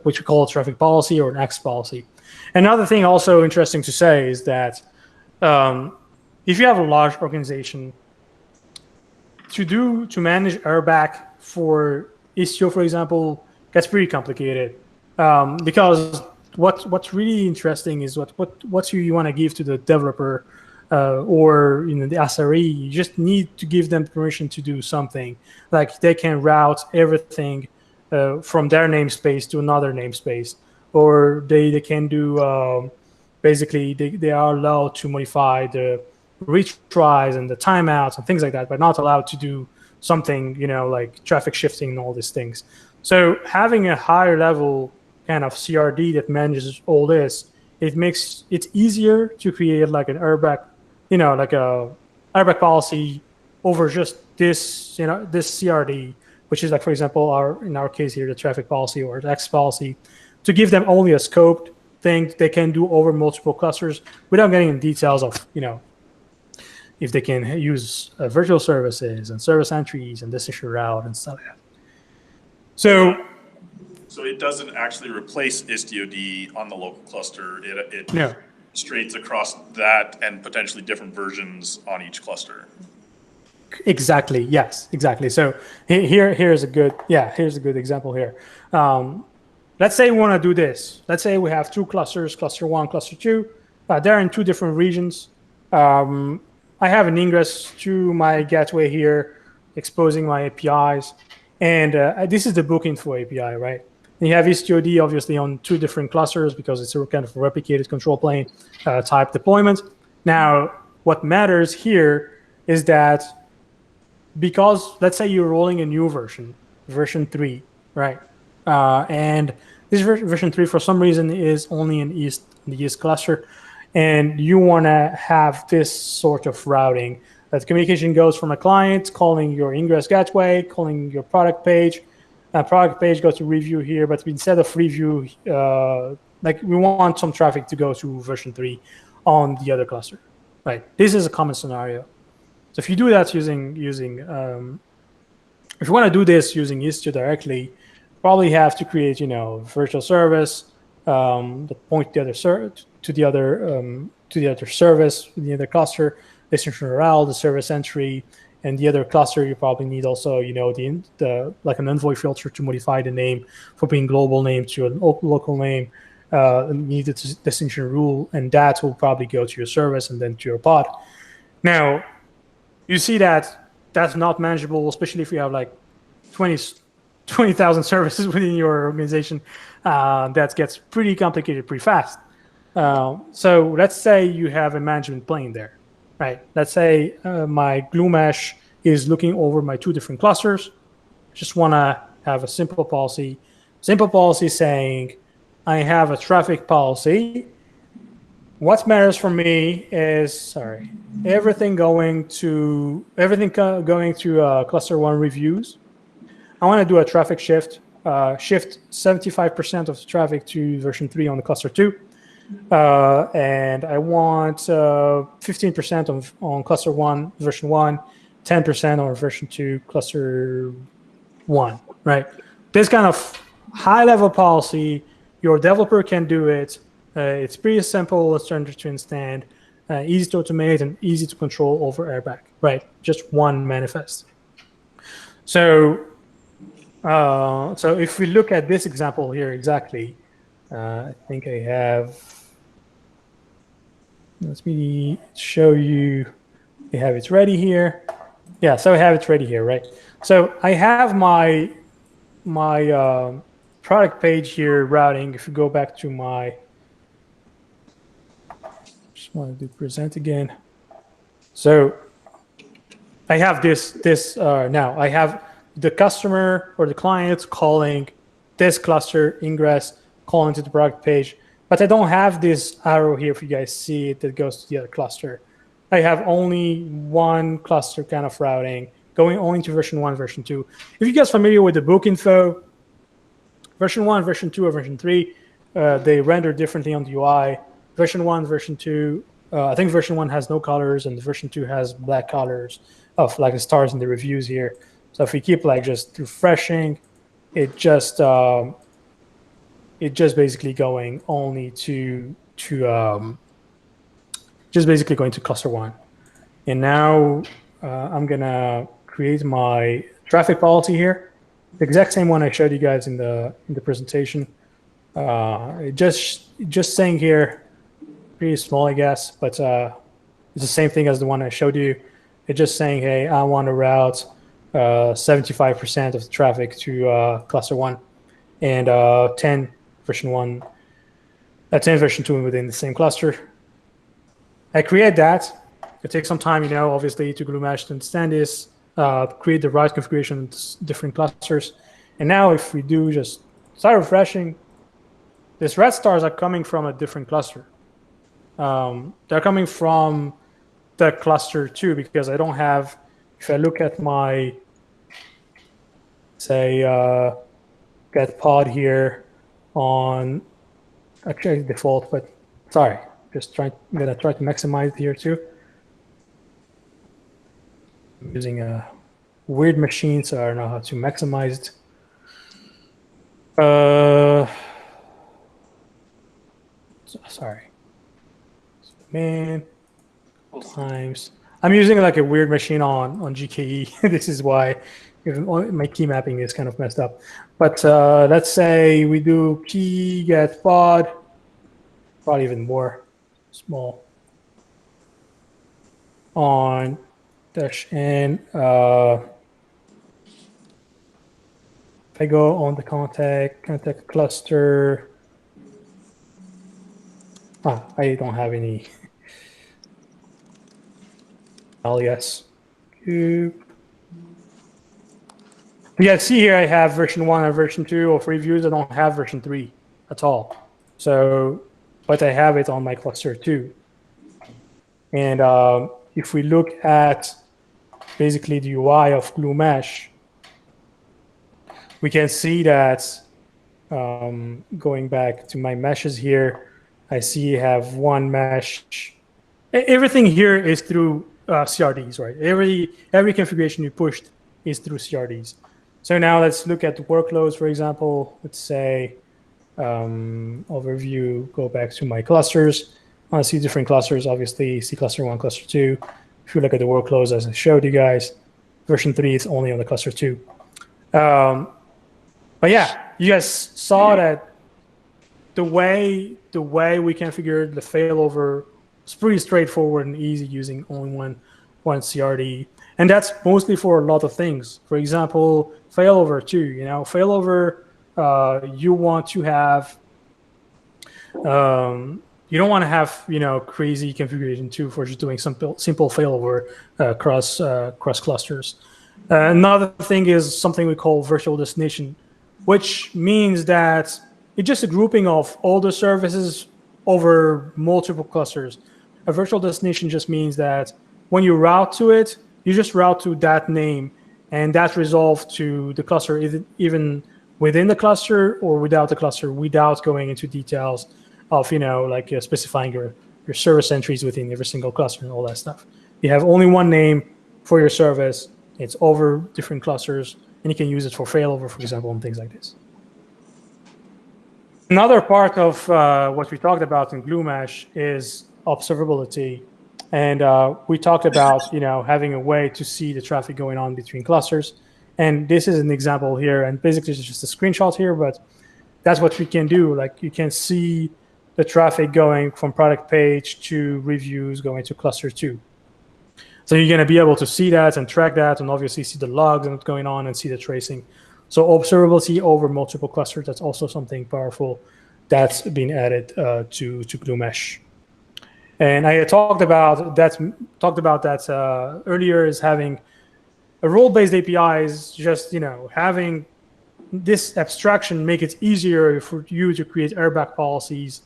which we call a traffic policy or an access policy. Another thing also interesting to say is that if you have a large organization, to manage RBAC for Istio, for example, gets pretty complicated because what's really interesting is what you want to give to the developer or the SRE. You just need to give them permission to do something, like they can route everything from their namespace to another namespace, or they can do basically they are allowed to modify the retries and the timeouts and things like that, but not allowed to do something like traffic shifting and all these things. So having a higher level kind of CRD that manages all this, it makes it easier to create like an RBAC, like a RBAC policy over just this, this CRD, which is like, for example, in our case here, the traffic policy or the access policy, to give them only a scoped thing they can do over multiple clusters without getting into details of, if they can use virtual services and service entries and destination route and stuff like that. So it doesn't actually replace Istio-D on the local cluster. It No. strays across that and potentially different versions on each cluster. Exactly. Yes. Exactly. So here's a good example here. Let's say we want to do this. Let's say we have two clusters, cluster 1, cluster 2. They're in two different regions. I have an ingress to my gateway here, exposing my APIs, and this is the bookinfo API, right? And you have Istio-D obviously on two different clusters because it's a kind of replicated control plane type deployment. Now, what matters here is that because let's say you're rolling a new version 3, right? And this version 3 for some reason is only in the East cluster, and you want to have this sort of routing that communication goes from a client calling your Ingress Gateway, calling your product page. Product page goes to review here, but instead of review, like we want some traffic to go to version 3 on the other cluster, right? This is a common scenario. So if you do that if you want to do this using Istio directly, probably have to create, virtual service that point to the other service, the other cluster, destination URL, the service entry, and the other cluster. You probably need also, the like an envoy filter to modify the name for being global name to a local name. You need the destination rule, and that will probably go to your service and then to your pod. Now, you see that that's not manageable, especially if you have like 20,000 services within your organization. That gets pretty complicated pretty fast. So let's say you have a management plane there, right? Let's say my glue mesh is looking over my 2 different clusters. Just want to have a simple policy. Simple policy saying, I have a traffic policy. What matters for me is, everything going to cluster 1 reviews. I want to do a traffic shift 75% of the traffic to version 3 on the cluster 2. And I want 15% on cluster 1, version 1, 10% on version 2, cluster 1, right? This kind of high-level policy, your developer can do it. It's pretty simple, standard to understand, easy to automate, and easy to control over Airbag, right? Just one manifest. So if we look at this example here exactly, I think I have. Let me show you. I have it ready here. Yeah, so I have it ready here, right? So I have my product page here routing. If you go back to my, just want to do present again. So I have this now. I have the customer or the client calling this cluster ingress, calling to the product page, but I don't have this arrow here, if you guys see it, that goes to the other cluster. I have only one cluster kind of routing, going only to version 1, version 2. If you guys are familiar with the book info, version 1, version 2, or version 3, they render differently on the UI. Version 1, version 2, I think version 1 has no colors, and the version 2 has black colors of like the stars in the reviews here. So if we keep like just refreshing, it just basically going only to just basically going to cluster 1. And now I'm gonna create my traffic policy here, the exact same one I showed you guys in the presentation. Just saying here, pretty small, I guess, but it's the same thing as the one I showed you. It's just saying, hey, I want to route 75% of the traffic to cluster 1 and 10 version 1, 10 version 2 within the same cluster. I create that. It takes some time, obviously, to glue mesh to understand this, create the right configuration of different clusters. And now if we do just start refreshing, these red stars are coming from a different cluster. They're coming from the cluster 2 because I don't have, if I look at my, say, get pod here on, actually default, but sorry, I'm gonna try to maximize it here too. I'm using a weird machine, so I don't know how to maximize it. Sorry. Man, times. I'm using like a weird machine on GKE. This is why my key mapping is kind of messed up. But let's say we do key get pod, probably even more small on dash n. If I go on the contact cluster, I don't have any alias. You guys see here I have version 1 and version 2 of reviews. I don't have version 3 at all. So, but I have it on my cluster 2. And if we look at basically the UI of Glue Mesh, we can see that going back to my meshes here, I see I have one mesh. Everything here is through CRDs, right? Every configuration you pushed is through CRDs. So now let's look at the workloads, for example. Let's say overview, go back to my clusters. I see different clusters, obviously, C cluster 1, cluster 2. If you look at the workloads as I showed you guys, version 3 is only on the cluster 2. But yeah, you guys saw that the way we configured the failover is pretty straightforward and easy using only one CRD. And that's mostly for a lot of things. For example, failover too. Failover, you want to have, you don't want to have, crazy configuration too for just doing simple failover cross clusters. Another thing is something we call virtual destination, which means that it's just a grouping of all the services over multiple clusters. A virtual destination just means that when you route to it, you just route to that name, and that's resolved to the cluster, even within the cluster or without the cluster, without going into details of, specifying your service entries within every single cluster and all that stuff. You have only one name for your service. It's over different clusters, and you can use it for failover, for example, and things like this. Another part of what we talked about in GlueMesh is observability. And we talked about, having a way to see the traffic going on between clusters. And this is an example here. And basically, it's just a screenshot here, but that's what we can do. Like, you can see the traffic going from product page to reviews going to cluster 2. So you're going to be able to see that and track that, and obviously see the logs and what's going on and see the tracing. So observability over multiple clusters, that's also something powerful that's been added to GlueMesh. And I talked about that earlier, is having a role-based API is just, having this abstraction make it easier for you to create airbag policies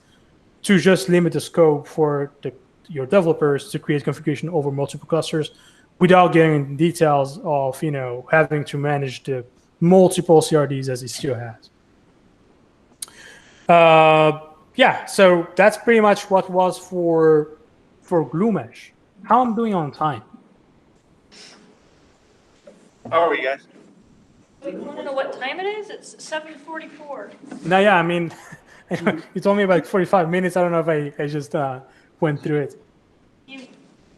to just limit the scope for your developers to create configuration over multiple clusters without getting into details of, having to manage the multiple CRDs as Istio has. Yeah, so that's pretty much what was for GlueMesh. How I'm doing on time? How are we, guys? You want to know what time it is? It's 7:44. No, yeah, I mean, you told me about 45 minutes. I don't know if I just went through it.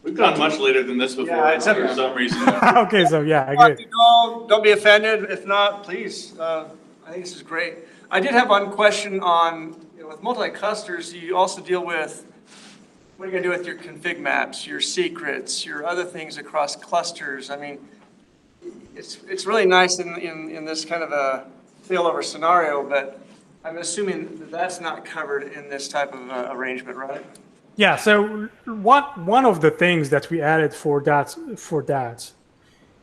We've gone much later than this before, Yeah, it's for some reason. Okay, so yeah, I Want get it. to go, don't be offended. If not, please. I think this is great. I did have one question on, with multi-clusters, you also deal with, what are you going to do with your config maps, your secrets, your other things across clusters? I mean, it's really nice in this kind of a failover scenario, but I'm assuming that that's not covered in this type of arrangement, right? Yeah, so one of the things that we added for that,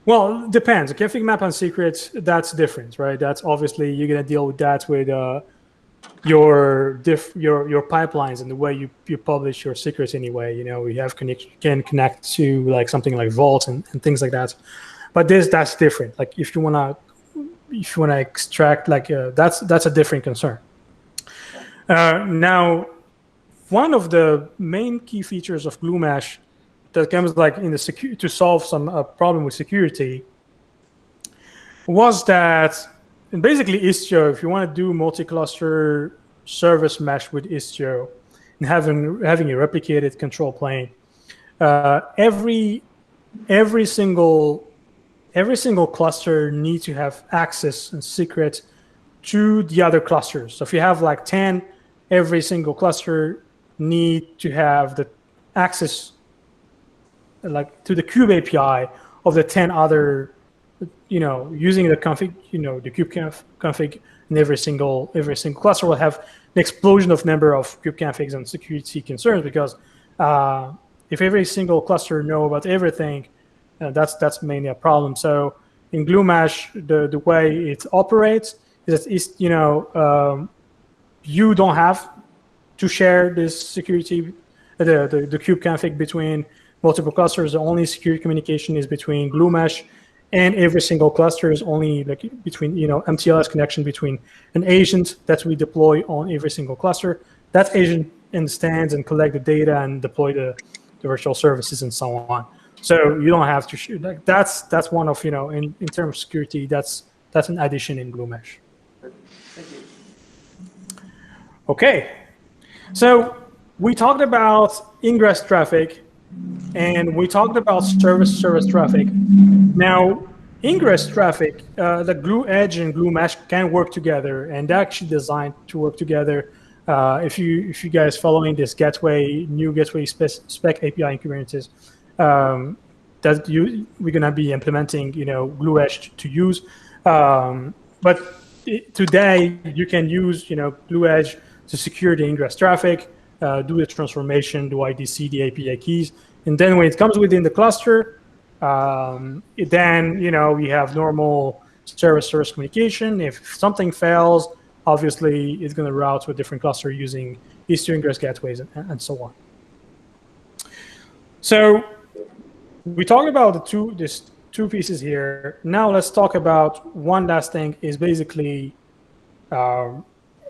well, it depends. A config map and secrets, that's different, right? That's obviously, you're going to deal with that with your pipelines and the way you publish your secrets anyway. We can connect to like something like Vault and things like that. But that's different. Like if you wanna extract, like that's a different concern. Now, one of the main key features of GlueMesh that comes like in the to solve some problem with security was that, and basically Istio, if you want to do multi-cluster service mesh with Istio and having a replicated control plane, every single cluster needs to have access and secret to the other clusters. So if you have like 10, every single cluster need to have the access like to the kube API of the 10 other, using the config, the kube config, and every single cluster will have an explosion of number of kube configs and security concerns, because if every single cluster know about everything, that's mainly a problem. So in GlueMesh, the way it operates is that you don't have to share this security, the kube config between multiple clusters. The only security communication is between GlueMesh and every single cluster is only like between, MTLS connection between an agent that we deploy on every single cluster. That agent understands and collect the data and deploy the virtual services and so on. So you don't have to shoot. Like that's one of, in terms of security, that's an addition in Glue Mesh. Thank you. Okay, so we talked about ingress traffic, and we talked about service traffic. Now, ingress traffic, the Glue Edge and Glue Mesh can work together, and they're actually designed to work together. If you guys following this new gateway spec API in Kubernetes, we're gonna be implementing, Glue Edge to use. But today you can use, Glue Edge to secure the ingress traffic, do the transformation, do IDC, the API keys, and then when it comes within the cluster, then we have normal service communication. If something fails, obviously it's going to route to a different cluster using these two ingress gateways and so on. So we talked about these two pieces here. Now let's talk about one last thing, is basically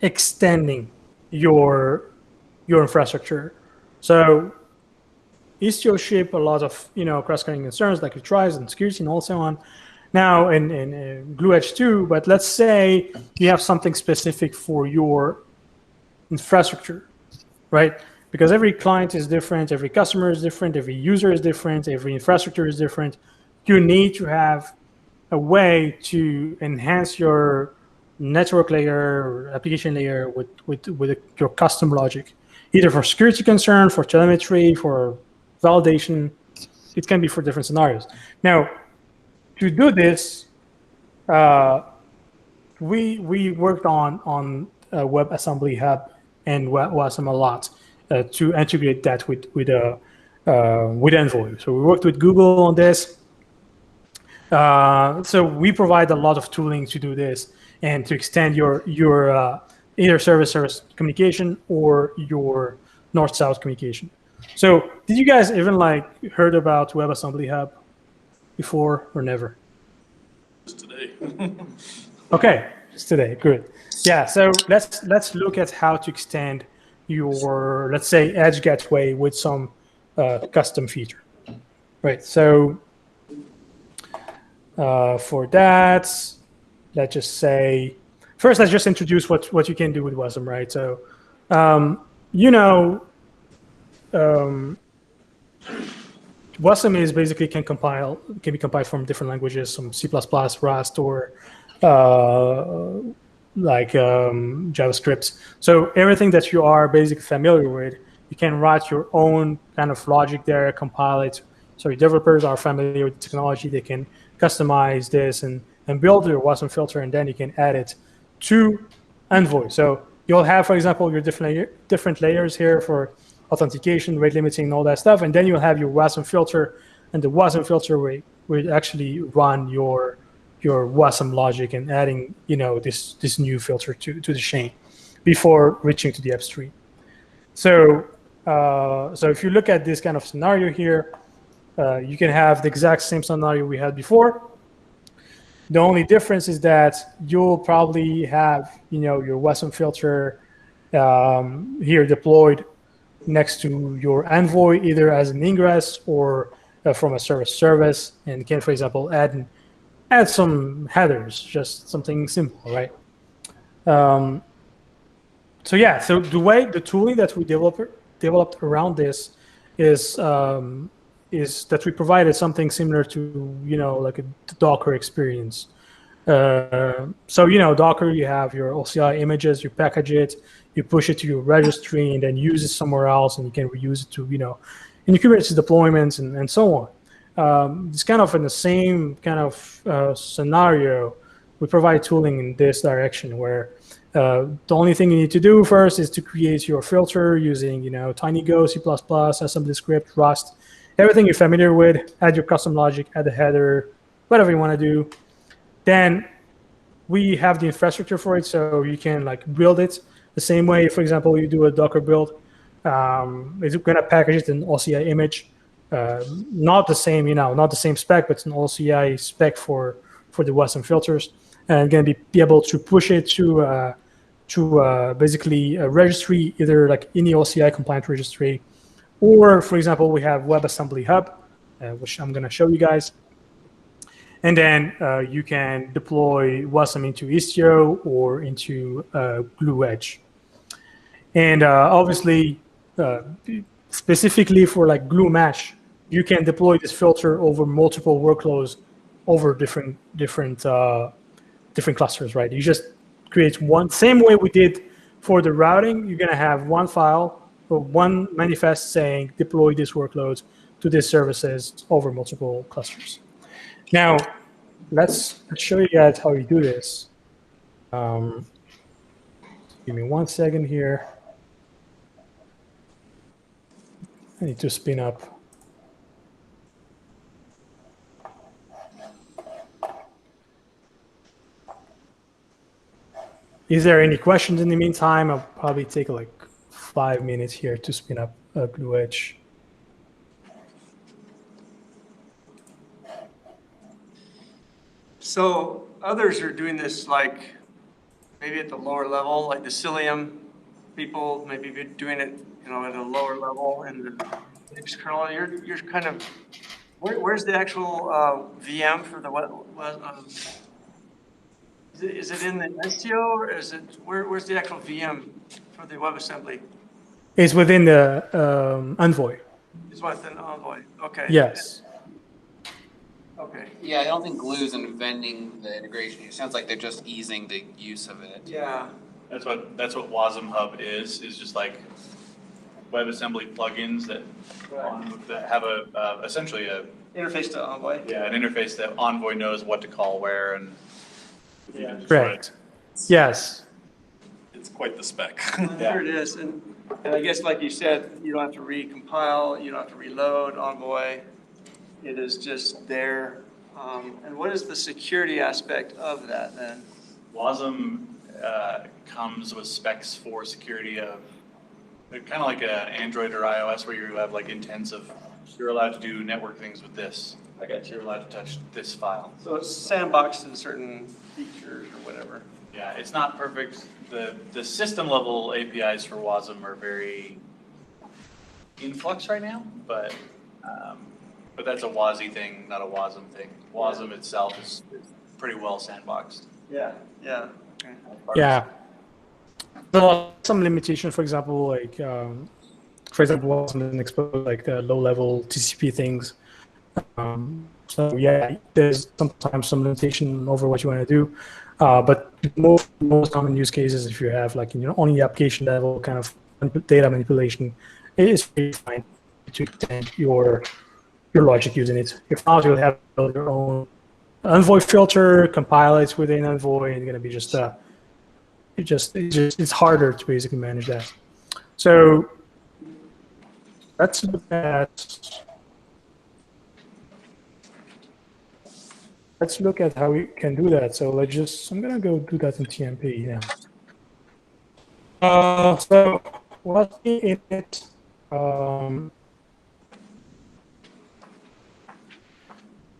extending your infrastructure. So Istio ship a lot of cross-cutting concerns like retries and security and all so on. Now in Glue Edge 2, but let's say you have something specific for your infrastructure, right? Because every client is different, every customer is different, every user is different, every infrastructure is different. You need to have a way to enhance your network layer or application layer with your custom logic, either for security concern, for telemetry, for validation. It can be for different scenarios. Now, to do this, we worked on WebAssembly Hub and WASM a lot to integrate that with Envoy. So we worked with Google on this. So we provide a lot of tooling to do this and to extend your either service communication or your north-south communication. So did you guys even heard about WebAssembly Hub before or never? Just today. Okay, just today, good. Yeah, so let's look at how to extend your, let's say, Edge Gateway with some custom feature. Right, so for that, let's just say, first let's just introduce what you can do with WASM, right? So, WASM is basically can be compiled from different languages, some C++, Rust, or JavaScript. So everything that you are basically familiar with, you can write your own kind of logic there, compile it. So your developers are familiar with the technology, they can customize this and build your WASM filter, and then you can add it to Envoy. So you'll have, for example, your different layers here for authentication, rate limiting, and all that stuff, and then you'll have your WASM filter, and the WASM filter will actually run your WASM logic and adding this new filter to the chain before reaching to the upstream. So if you look at this kind of scenario here, you can have the exact same scenario we had before. The only difference is that you'll probably have your WASM filter here deployed next to your Envoy, either as an ingress or from a service, and you can, for example, add some headers, just something simple, right? So yeah, so the tooling that we developed around this is that we provided something similar to like a Docker experience. So Docker, you have your OCI images, you package it, you push it to your registry, and then use it somewhere else, and you can reuse it to in your Kubernetes deployments and so on. It's kind of in the same kind of scenario. We provide tooling in this direction where the only thing you need to do first is to create your filter using TinyGo, C++, assembly script, Rust, everything you're familiar with. Add your custom logic, add a header, whatever you want to do. Then we have the infrastructure for it, so you can build it the same way. For example, you do a Docker build. It's going to package it in OCI image. Not the same, not the same spec, but it's an OCI spec for the WASM filters, and going to be able to push it to basically a registry, either any OCI compliant registry, or for example, we have WebAssembly Hub. which I'm going to show you guys. And then you can deploy WASM into Istio or into Glue Edge. And obviously, specifically for like Glue Mesh, you can deploy this filter over multiple workloads over different clusters, right? You just create one, same way we did for the routing. You're gonna have one file or one manifest saying deploy these workloads to these services over multiple clusters. Now, let's show you guys how you do this. Give me 1 second here. I need to spin up. Is there any questions in the meantime? I'll probably take like 5 minutes here to spin up Glue Edge. So others are doing this like maybe at the lower level, like the Cilium people maybe be doing it, at a lower level in the Linux kernel. You're kind of where's the actual VM for the what? Is it in the Istio or is it where's the actual VM for the WebAssembly? It's within the Envoy. It's within Envoy. Okay. Yes. Okay. Yeah, I don't think Glue's inventing the integration. It sounds like they're just easing the use of it. Yeah. That's what Wasm Hub is just like WebAssembly plugins that have essentially an Interface to Envoy. an interface that Envoy knows what to call where and Yeah. Correct. Yes. It's quite the spec. There it is. And I guess like you said, you don't have to recompile, you don't have to reload Envoy. It is just there. And what is the security aspect of that then? Wasm comes with specs for security of kind of like an Android or iOS where you have like intensive, you're allowed to do network things with this. I got you. You're allowed to touch this file. So it's sandboxed in certain features or whatever. Yeah, it's not perfect. The system level APIs for Wasm are very in flux right now, but that's a WASI thing, not a Wasm thing. Wasm itself is pretty well sandboxed. Yeah, yeah. Okay. Yeah. There are some limitations, for example, like Wasm doesn't expose like low-level TCP things. So yeah, there's sometimes some limitation over what you want to do. But most common use cases, if you have like only application level kind of data manipulation, it is pretty fine to extend your logic using it. If not, you'll have to build your own Envoy filter, compile it within Envoy, and it's going to be it's harder to basically manage that. So let's look at how we can do that. So I'm going to go do that in TMP now. So what's in it?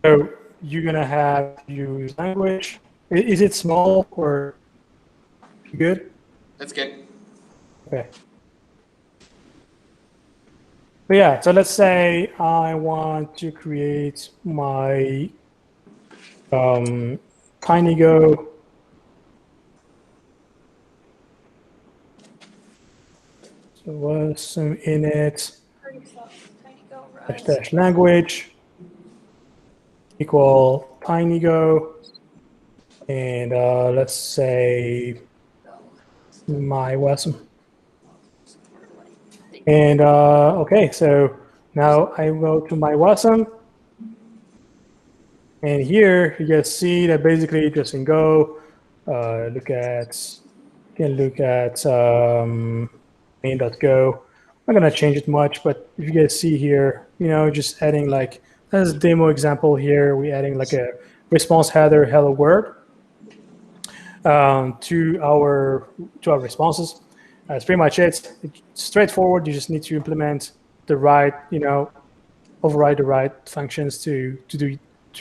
So you're going to have use language. Is it small or good? That's good. Okay. But yeah, so let's say I want to create my TinyGo. So what's some in it? / language equal TinyGo, and let's say my Wasm. And okay, so now I go to my Wasm, and here you guys see that basically just in Go, look at main.go. I'm not gonna change it much, but if you guys see here, just adding like as a demo example here, we're adding like a response header hello world to our responses. That's pretty much it. It's straightforward. You just need to implement the right, override the right functions to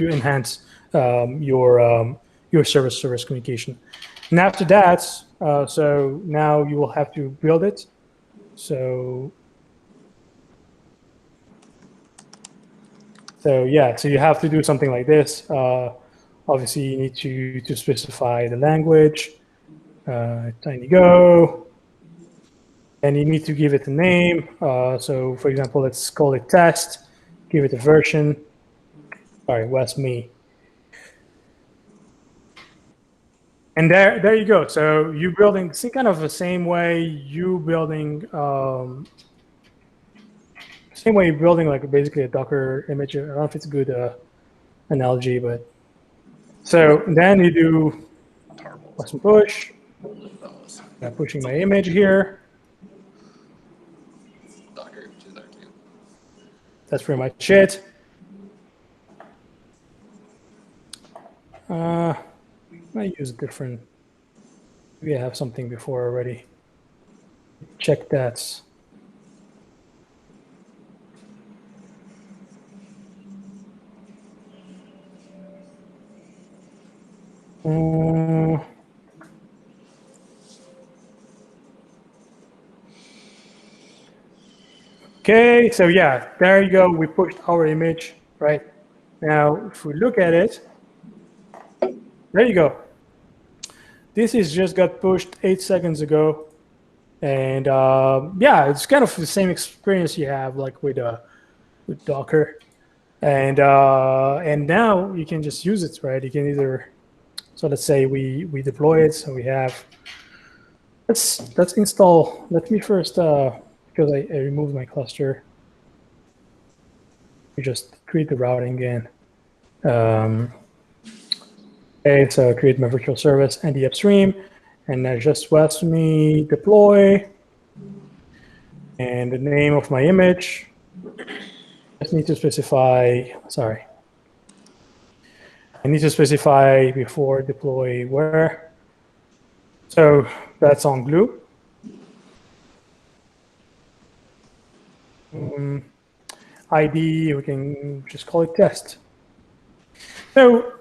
enhance your service communication. And after that, so now you will have to build it. So So yeah, so you have to do something like this. Obviously, you need to specify the language, tiny go, and you need to give it a name. So for example, let's call it test, give it a version. Sorry, was me. And there you go. So you building kind of the same way you building, like basically a Docker image. I don't know if it's a good analogy, but so then you do Wasm push. I'm pushing my image here. Docker, choose Docker too. That's pretty much it. I use a different. We have something before already. Check that. Okay, so yeah, there you go. We pushed our image, right? Now, if we look at it, there you go. This is just got pushed 8 seconds ago. And yeah, it's kind of the same experience you have like with Docker. And now you can just use it, right? You can either, so let's say we deploy it, so we have, let's install, let me first, because I removed my cluster, we just create the routing again. Okay, so create my virtual service and the upstream, and I just me deploy, and the name of my image. Just need to specify, sorry. I need to specify before deploy where. So that's on Glue. ID, we can just call it test. So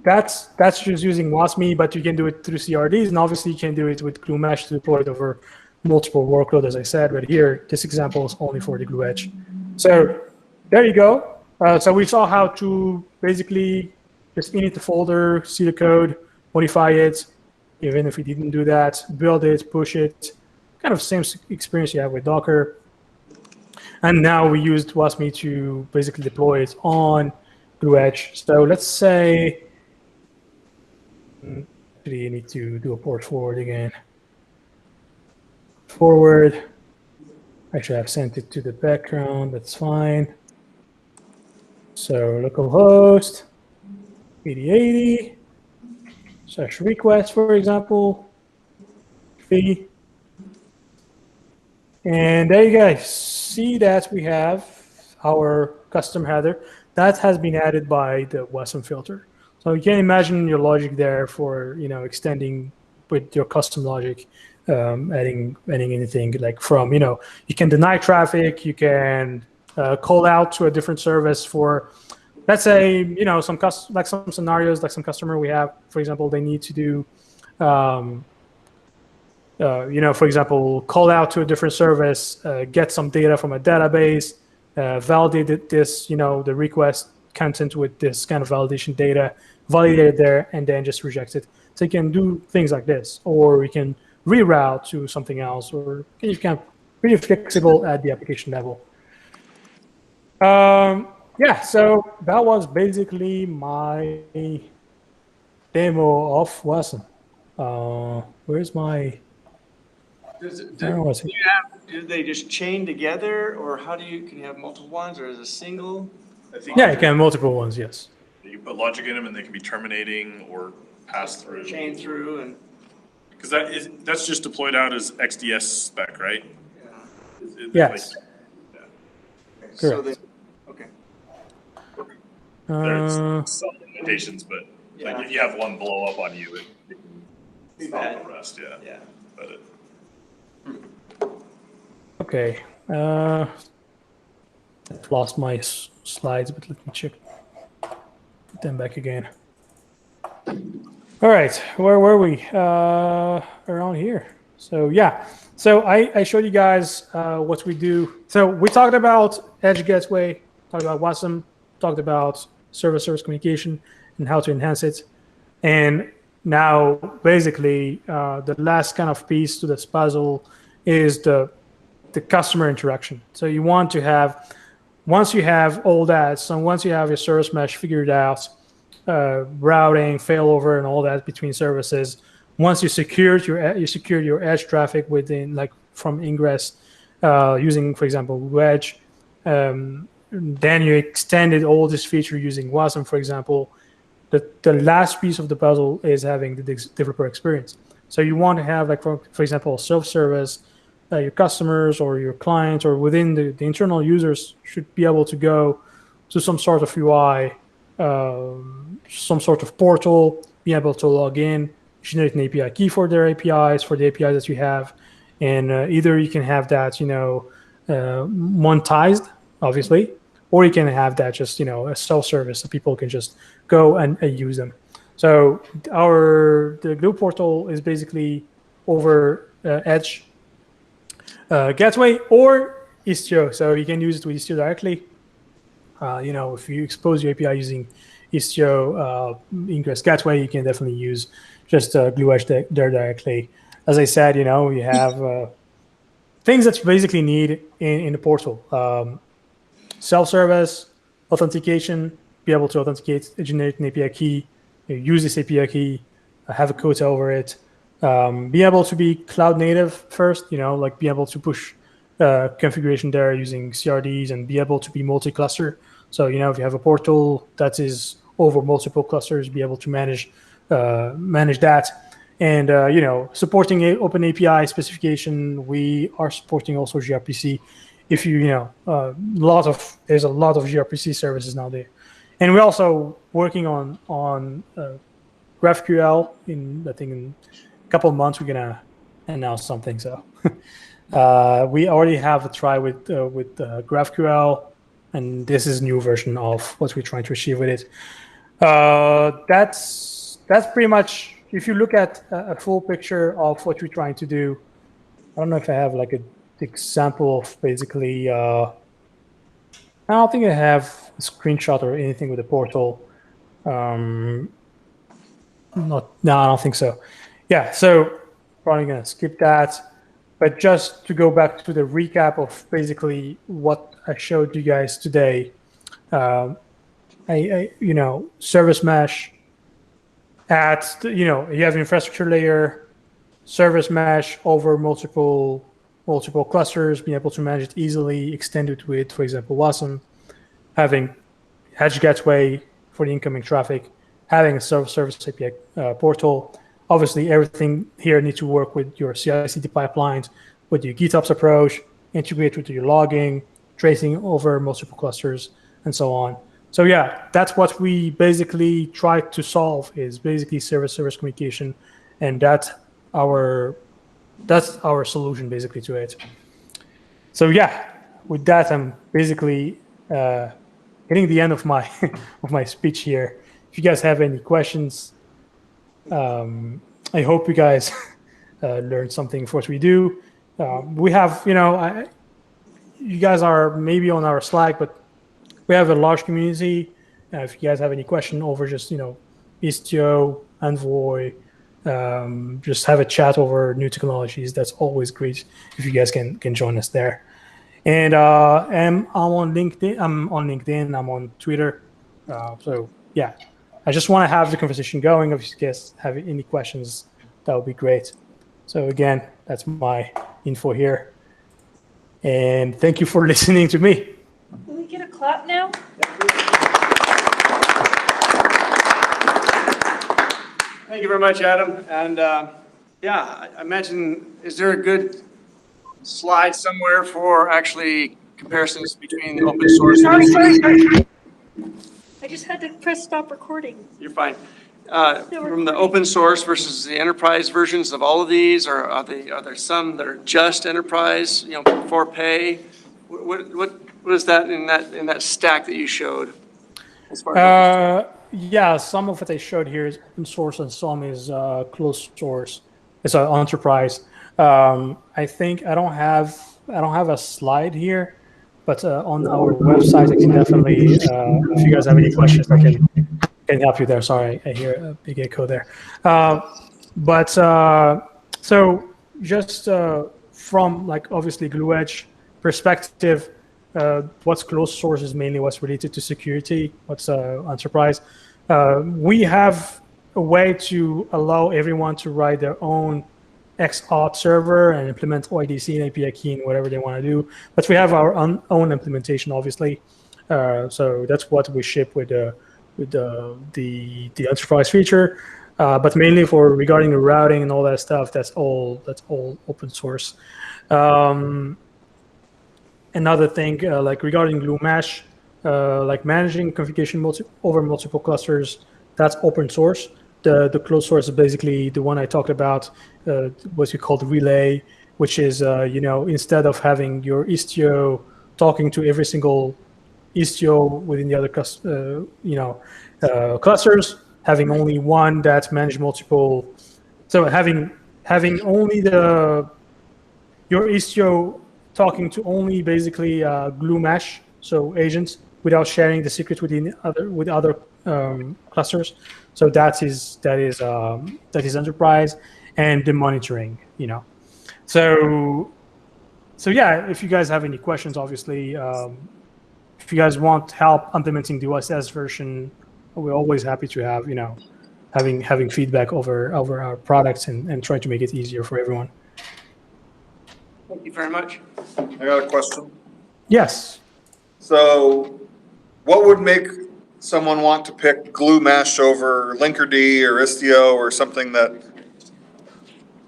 that's just using WASM, but you can do it through CRDs, and obviously you can do it with Glue Mesh to deploy it over multiple workloads, as I said. But here, this example is only for the Glue Edge. So there you go. So we saw how to basically just init the folder, see the code, modify it, even if we didn't do that, build it, push it, kind of same experience you have with Docker. And now we used WASM to basically deploy it on Glue Edge. So let's say, actually you need to do a port forward again. Forward. Actually, I've sent it to the background. That's fine. So localhost 8080 / request, for example. And there you guys see that we have our custom header that has been added by the WASM filter. So you can imagine your logic there for extending with your custom logic, adding anything like from you can deny traffic, you can call out to a different service for, let's say some scenarios, like some customer we have, for example, they need to do for example, call out to a different service, get some data from a database, validate this, the request content with this kind of validation data, validate it there, and then just reject it. So you can do things like this, or we can reroute to something else, or you can pretty flexible at the application level. Yeah, so that was basically my demo of WASM. Where's my? Do they just chain together, or can you have multiple ones, or is it a single? Yeah, you can have multiple ones, yes. You can put logic in them and they can be terminating or pass through. Chain through and. Because that's just deployed out as XDS spec, right? Yeah. Yes. So Correct. okay. There's some limitations, but like if you have one blow up on you, it can stop the rest. Yeah. Yeah. But Okay. Lost my slides, but let me check. Put them back again. All right, where were we? Around here. So yeah, so I showed you guys what we do. So we talked about Edge Gateway, talked about WASM, talked about server-service communication and how to enhance it. And now, basically, the last kind of piece to this puzzle is the customer interaction. So you want to have, once you have all that, so once you have your service mesh figured out, routing, failover, and all that between services, once you secured your edge traffic within, like from Ingress, using, for example, Wedge, then you extended all this feature using Wasm, for example. The last piece of the puzzle is having the developer experience. So you want to have, like, for example, self-service. Your customers or your clients or within the internal users should be able to go to some sort of UI, some sort of portal, be able to log in, generate an API key for their APIs, for the APIs that you have. And either you can have that, monetized, obviously, or you can have that just, a self-service so people can just go and use them. So the Glue portal is basically over Edge Gateway or Istio. So you can use it with Istio directly. If you expose your API using Istio Ingress Gateway, you can definitely use just Glue Edge there directly. As I said, you have things that you basically need in the portal. Self-service, authentication, be able to authenticate, generate an API key, use this API key, have a quota over it, be able to be cloud native first, like be able to push configuration there using CRDs and be able to be multi-cluster. So, if you have a portal that is over multiple clusters, be able to manage that. And, supporting Open API specification, we are supporting also gRPC. If there's a lot of gRPC services now there. And we're also working on GraphQL. I think in a couple of months, we're going to announce something. So we already have a try with GraphQL, and this is a new version of what we're trying to achieve with it. That's pretty much, if you look at a full picture of what we're trying to do. I don't know if I have like an example of basically, I don't think I have a screenshot or anything with the portal. No, I don't think so. Yeah, so probably gonna skip that. But just to go back to the recap of basically what I showed you guys today, service mesh you have an infrastructure layer, service mesh over multiple clusters, being able to manage it easily, extend it with, for example, Wasm, having Edge Gateway for the incoming traffic, having a service API portal. Obviously, everything here needs to work with your CI/CD pipelines, with your GitOps approach, integrate with your logging, tracing over multiple clusters, and so on. So yeah, that's what we basically try to solve, is basically service communication, and that's our solution basically to it. So yeah, with that, I'm basically hitting the end of my of my speech here. If you guys have any questions, I hope you guys learned something for what we do. We have, you guys are maybe on our Slack, but we have a large community. If you guys have any question over just, Istio, Envoy, just have a chat over new technologies. That's always great if you guys can join us there. And I'm on LinkedIn. I'm on Twitter. So yeah, I just want to have the conversation going. If you guys have any questions, that would be great. So again, that's my info here. And thank you for listening to me. Can we get a clap now? Thank you very much, Adam. And I imagine, is there a good slide somewhere for actually comparisons between the open source? Sorry. I just had to press stop recording. You're fine. From the open source versus the enterprise versions of all of these, or are there some that are just enterprise, for pay? What is that in that stack that you showed? As far as yeah, some of what I showed here is open source and some is closed source. It's an enterprise. I think I don't have a slide here, but on our website, I can definitely, if you guys have any questions, I can help you there. Sorry, I hear a big echo there. So just from like obviously Glue Edge perspective, what's closed source is mainly what's related to security, what's enterprise. We have a way to allow everyone to write their own XOpt server and implement OIDC and API key and whatever they want to do. But we have our own implementation, obviously. So that's what we ship with the enterprise feature. But mainly for regarding the routing and all that stuff, that's all open source. Another thing, like regarding Glue Mesh, like managing configuration over multiple clusters, that's open source. The closed source is basically the one I talked about, what we call the relay, which is, instead of having your Istio talking to every single Istio within the other clusters, having only one that manage multiple. So having only your Istio talking to only basically Glue Mesh, so agents, without sharing the secret with other clusters. So that is enterprise, and the monitoring, So yeah, if you guys have any questions, obviously, if you guys want help implementing the OSS version, we're always happy to have having feedback over our products and try to make it easier for everyone. Thank you very much. I got a question. Yes. So what would make someone want to pick Glue Mesh over Linkerd or Istio or something that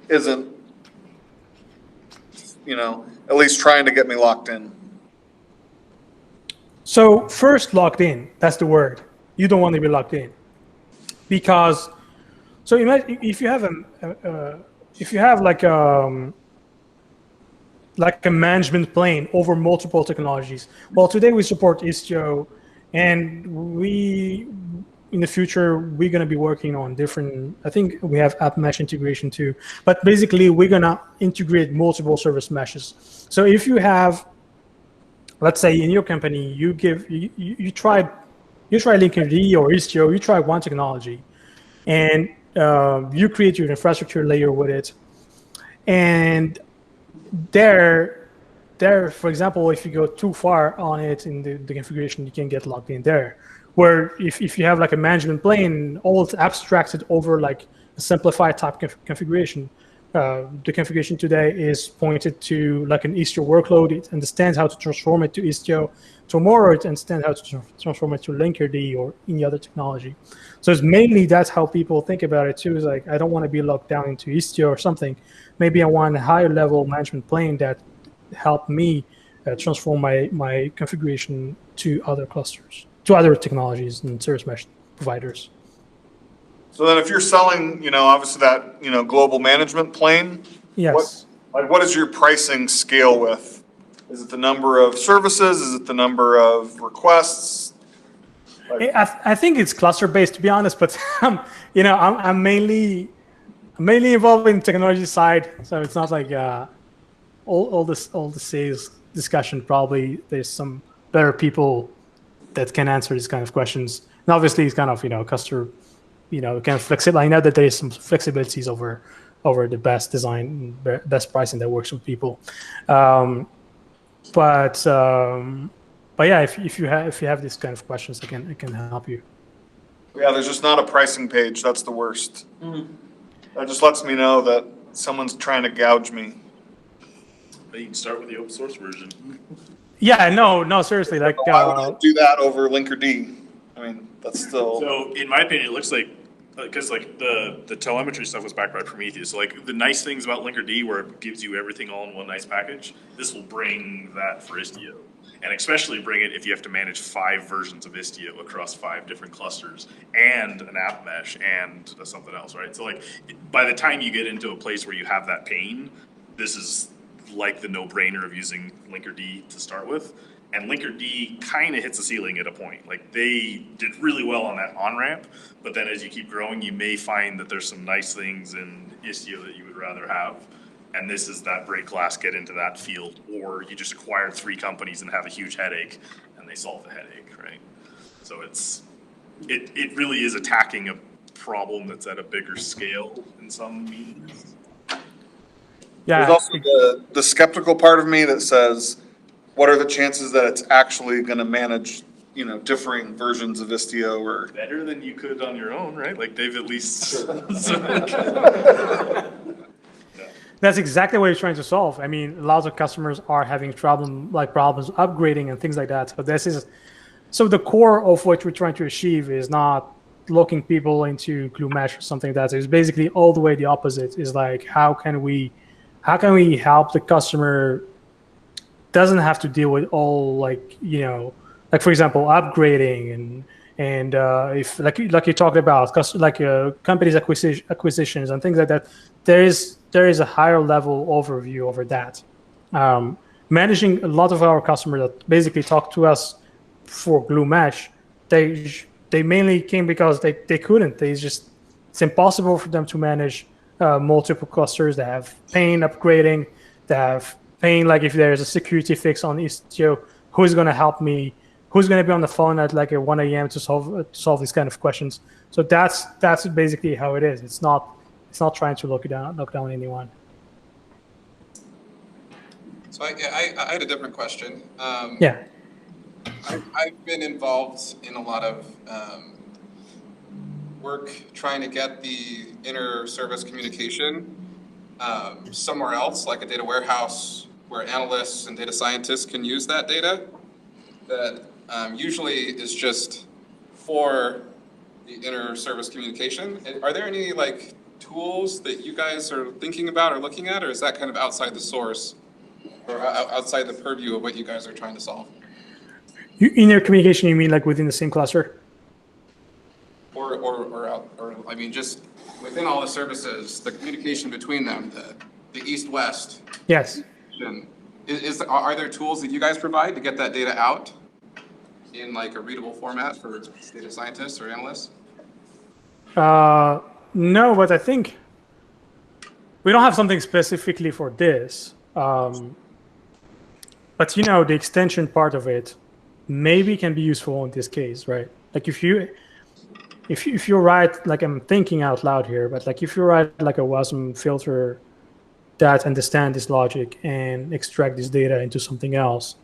isn't, at least trying to get me locked in? So first, locked in, that's the word. You don't want to be locked in. Because, so imagine if you have like a management plane over multiple technologies. Well, today we support Istio, and in the future, we're going to be working on different, I think we have app mesh integration too, but basically we're going to integrate multiple service meshes. So if you have, let's say in your company, you try Linkerd or Istio, you try one technology, and you create your infrastructure layer with it, and there, for example, if you go too far on it in the configuration, you can get locked in there. Where if you have like a management plane, all it's abstracted over like a simplified type configuration. The configuration today is pointed to like an Istio workload. It understands how to transform it to Istio. Tomorrow, it understands how to transform it to Linkerd or any other technology. So it's mainly that's how people think about it too. Is like, I don't want to be locked down into Istio or something. Maybe I want a higher level management plane that help me transform my configuration to other clusters, to other technologies and service mesh providers. So then if you're selling, obviously that, global management plane, Yes. what is your pricing scale with? Is it the number of services? Is it the number of requests? I think it's cluster based, to be honest, but I'm mainly involved in the technology side, so it's not like all the sales discussion. Probably there's some better people that can answer these kind of questions. And obviously, it's kind of customer, kind of flexible. I know that there is some flexibilities over the best design, best pricing that works with people. But yeah, if you have these kind of questions, I can help you. Yeah, there's just not a pricing page. That's the worst. That just lets me know that someone's trying to gouge me. But you can start with the open source version. Yeah, no, seriously. Like, why would I do that over Linkerd? I mean, that's still. So, in my opinion, it looks like, because like the telemetry stuff was backed by Prometheus. So like the nice things about Linkerd, where it gives you everything all in one nice package, this will bring that for Istio. And especially bring it if you have to manage 5 versions of Istio across 5 different clusters and an app mesh and something else, right? So like by the time you get into a place where you have that pain, this is like the no-brainer of using Linkerd to start with. And Linkerd kind of hits a ceiling at a point. Like they did really well on that on-ramp, but then as you keep growing, you may find that there's some nice things in Istio that you would rather have. and this is that break glass, get into that field, or you just acquired 3 companies and have a huge headache, and they solve the headache, right? So it really is attacking a problem that's at a bigger scale in some means. Yeah. There's also the skeptical part of me that says, what are the chances that it's actually going to manage, differing versions of Istio or? Better than you could on your own, right? Like they've at least. That's exactly what you're trying to solve. I mean, lots of customers are having problems upgrading and things like that. So the core of what we're trying to achieve is not locking people into glue mesh or something like that. It's basically all the way the opposite. Is like how can we help the customer doesn't have to deal with all like for example upgrading and if like you talked about companies acquisitions and things like that. There is a higher level overview over that. Managing a lot of our customers that basically talk to us for glue mesh, they mainly came because they couldn't. It's impossible for them to manage multiple clusters. They have pain upgrading. They have pain like if there's a security fix on Istio, who's going to help me? Who's going to be on the phone at like at 1 a.m. to solve these kind of questions? So that's basically how it is. It's not trying to lock down anyone. So I had a different question. Yeah. I've been involved in a lot of work trying to get the inter-service communication somewhere else, like a data warehouse where analysts and data scientists can use that data. That usually is just for the inter-service communication. Are there any like tools that you guys are thinking about or looking at, or is that kind of outside the source or outside the purview of what you guys are trying to solve? Inner communication, you mean like within the same cluster? Or I mean, just within all the services, the communication between them, the east-west. Yes. Are there tools that you guys provide to get that data out in like a readable format for data scientists or analysts? No, but I think we don't have something specifically for this. But the extension part of it maybe can be useful in this case, right? Like if you write, like I'm thinking out loud here, but like if you write like a WASM filter that understand this logic and extract this data into something else,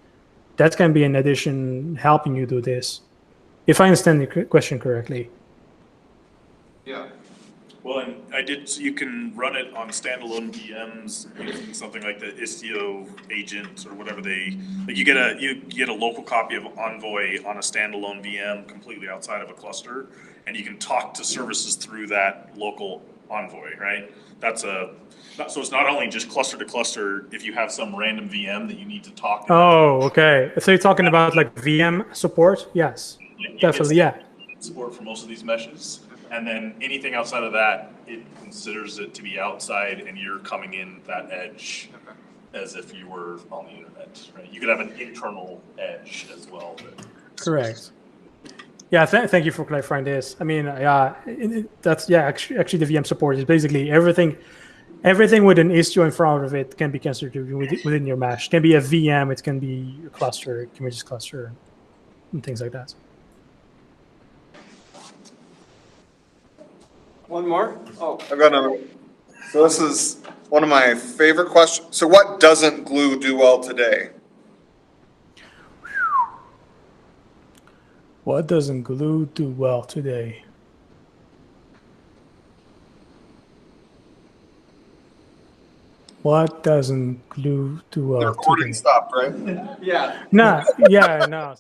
that can be an addition helping you do this. If I understand the question correctly. Yeah. Well, and so you can run it on standalone VMs using something like the Istio agent or whatever you get a local copy of Envoy on a standalone VM completely outside of a cluster, and you can talk to services through that local Envoy, right? So it's not only just cluster to cluster. If you have some random VM that you need to talk to. Oh, okay. So you're talking about like VM support? Yes, definitely, yeah. Support for most of these meshes. And then anything outside of that, it considers it to be outside, and you're coming in that edge as if you were on the internet, right? You could have an internal edge as well. Correct. Yeah, thank you for clarifying this. I mean, that's actually the VM support is basically everything with an Istio in front of it can be considered within your mesh. It can be a VM, it can be a cluster, it can be just cluster, and things like that. One more? Oh, I've got another. So this is one of my favorite questions. So what doesn't glue do well today? What doesn't glue do well today? What doesn't glue do well The recording today? stopped, right? yeah. No, yeah, no.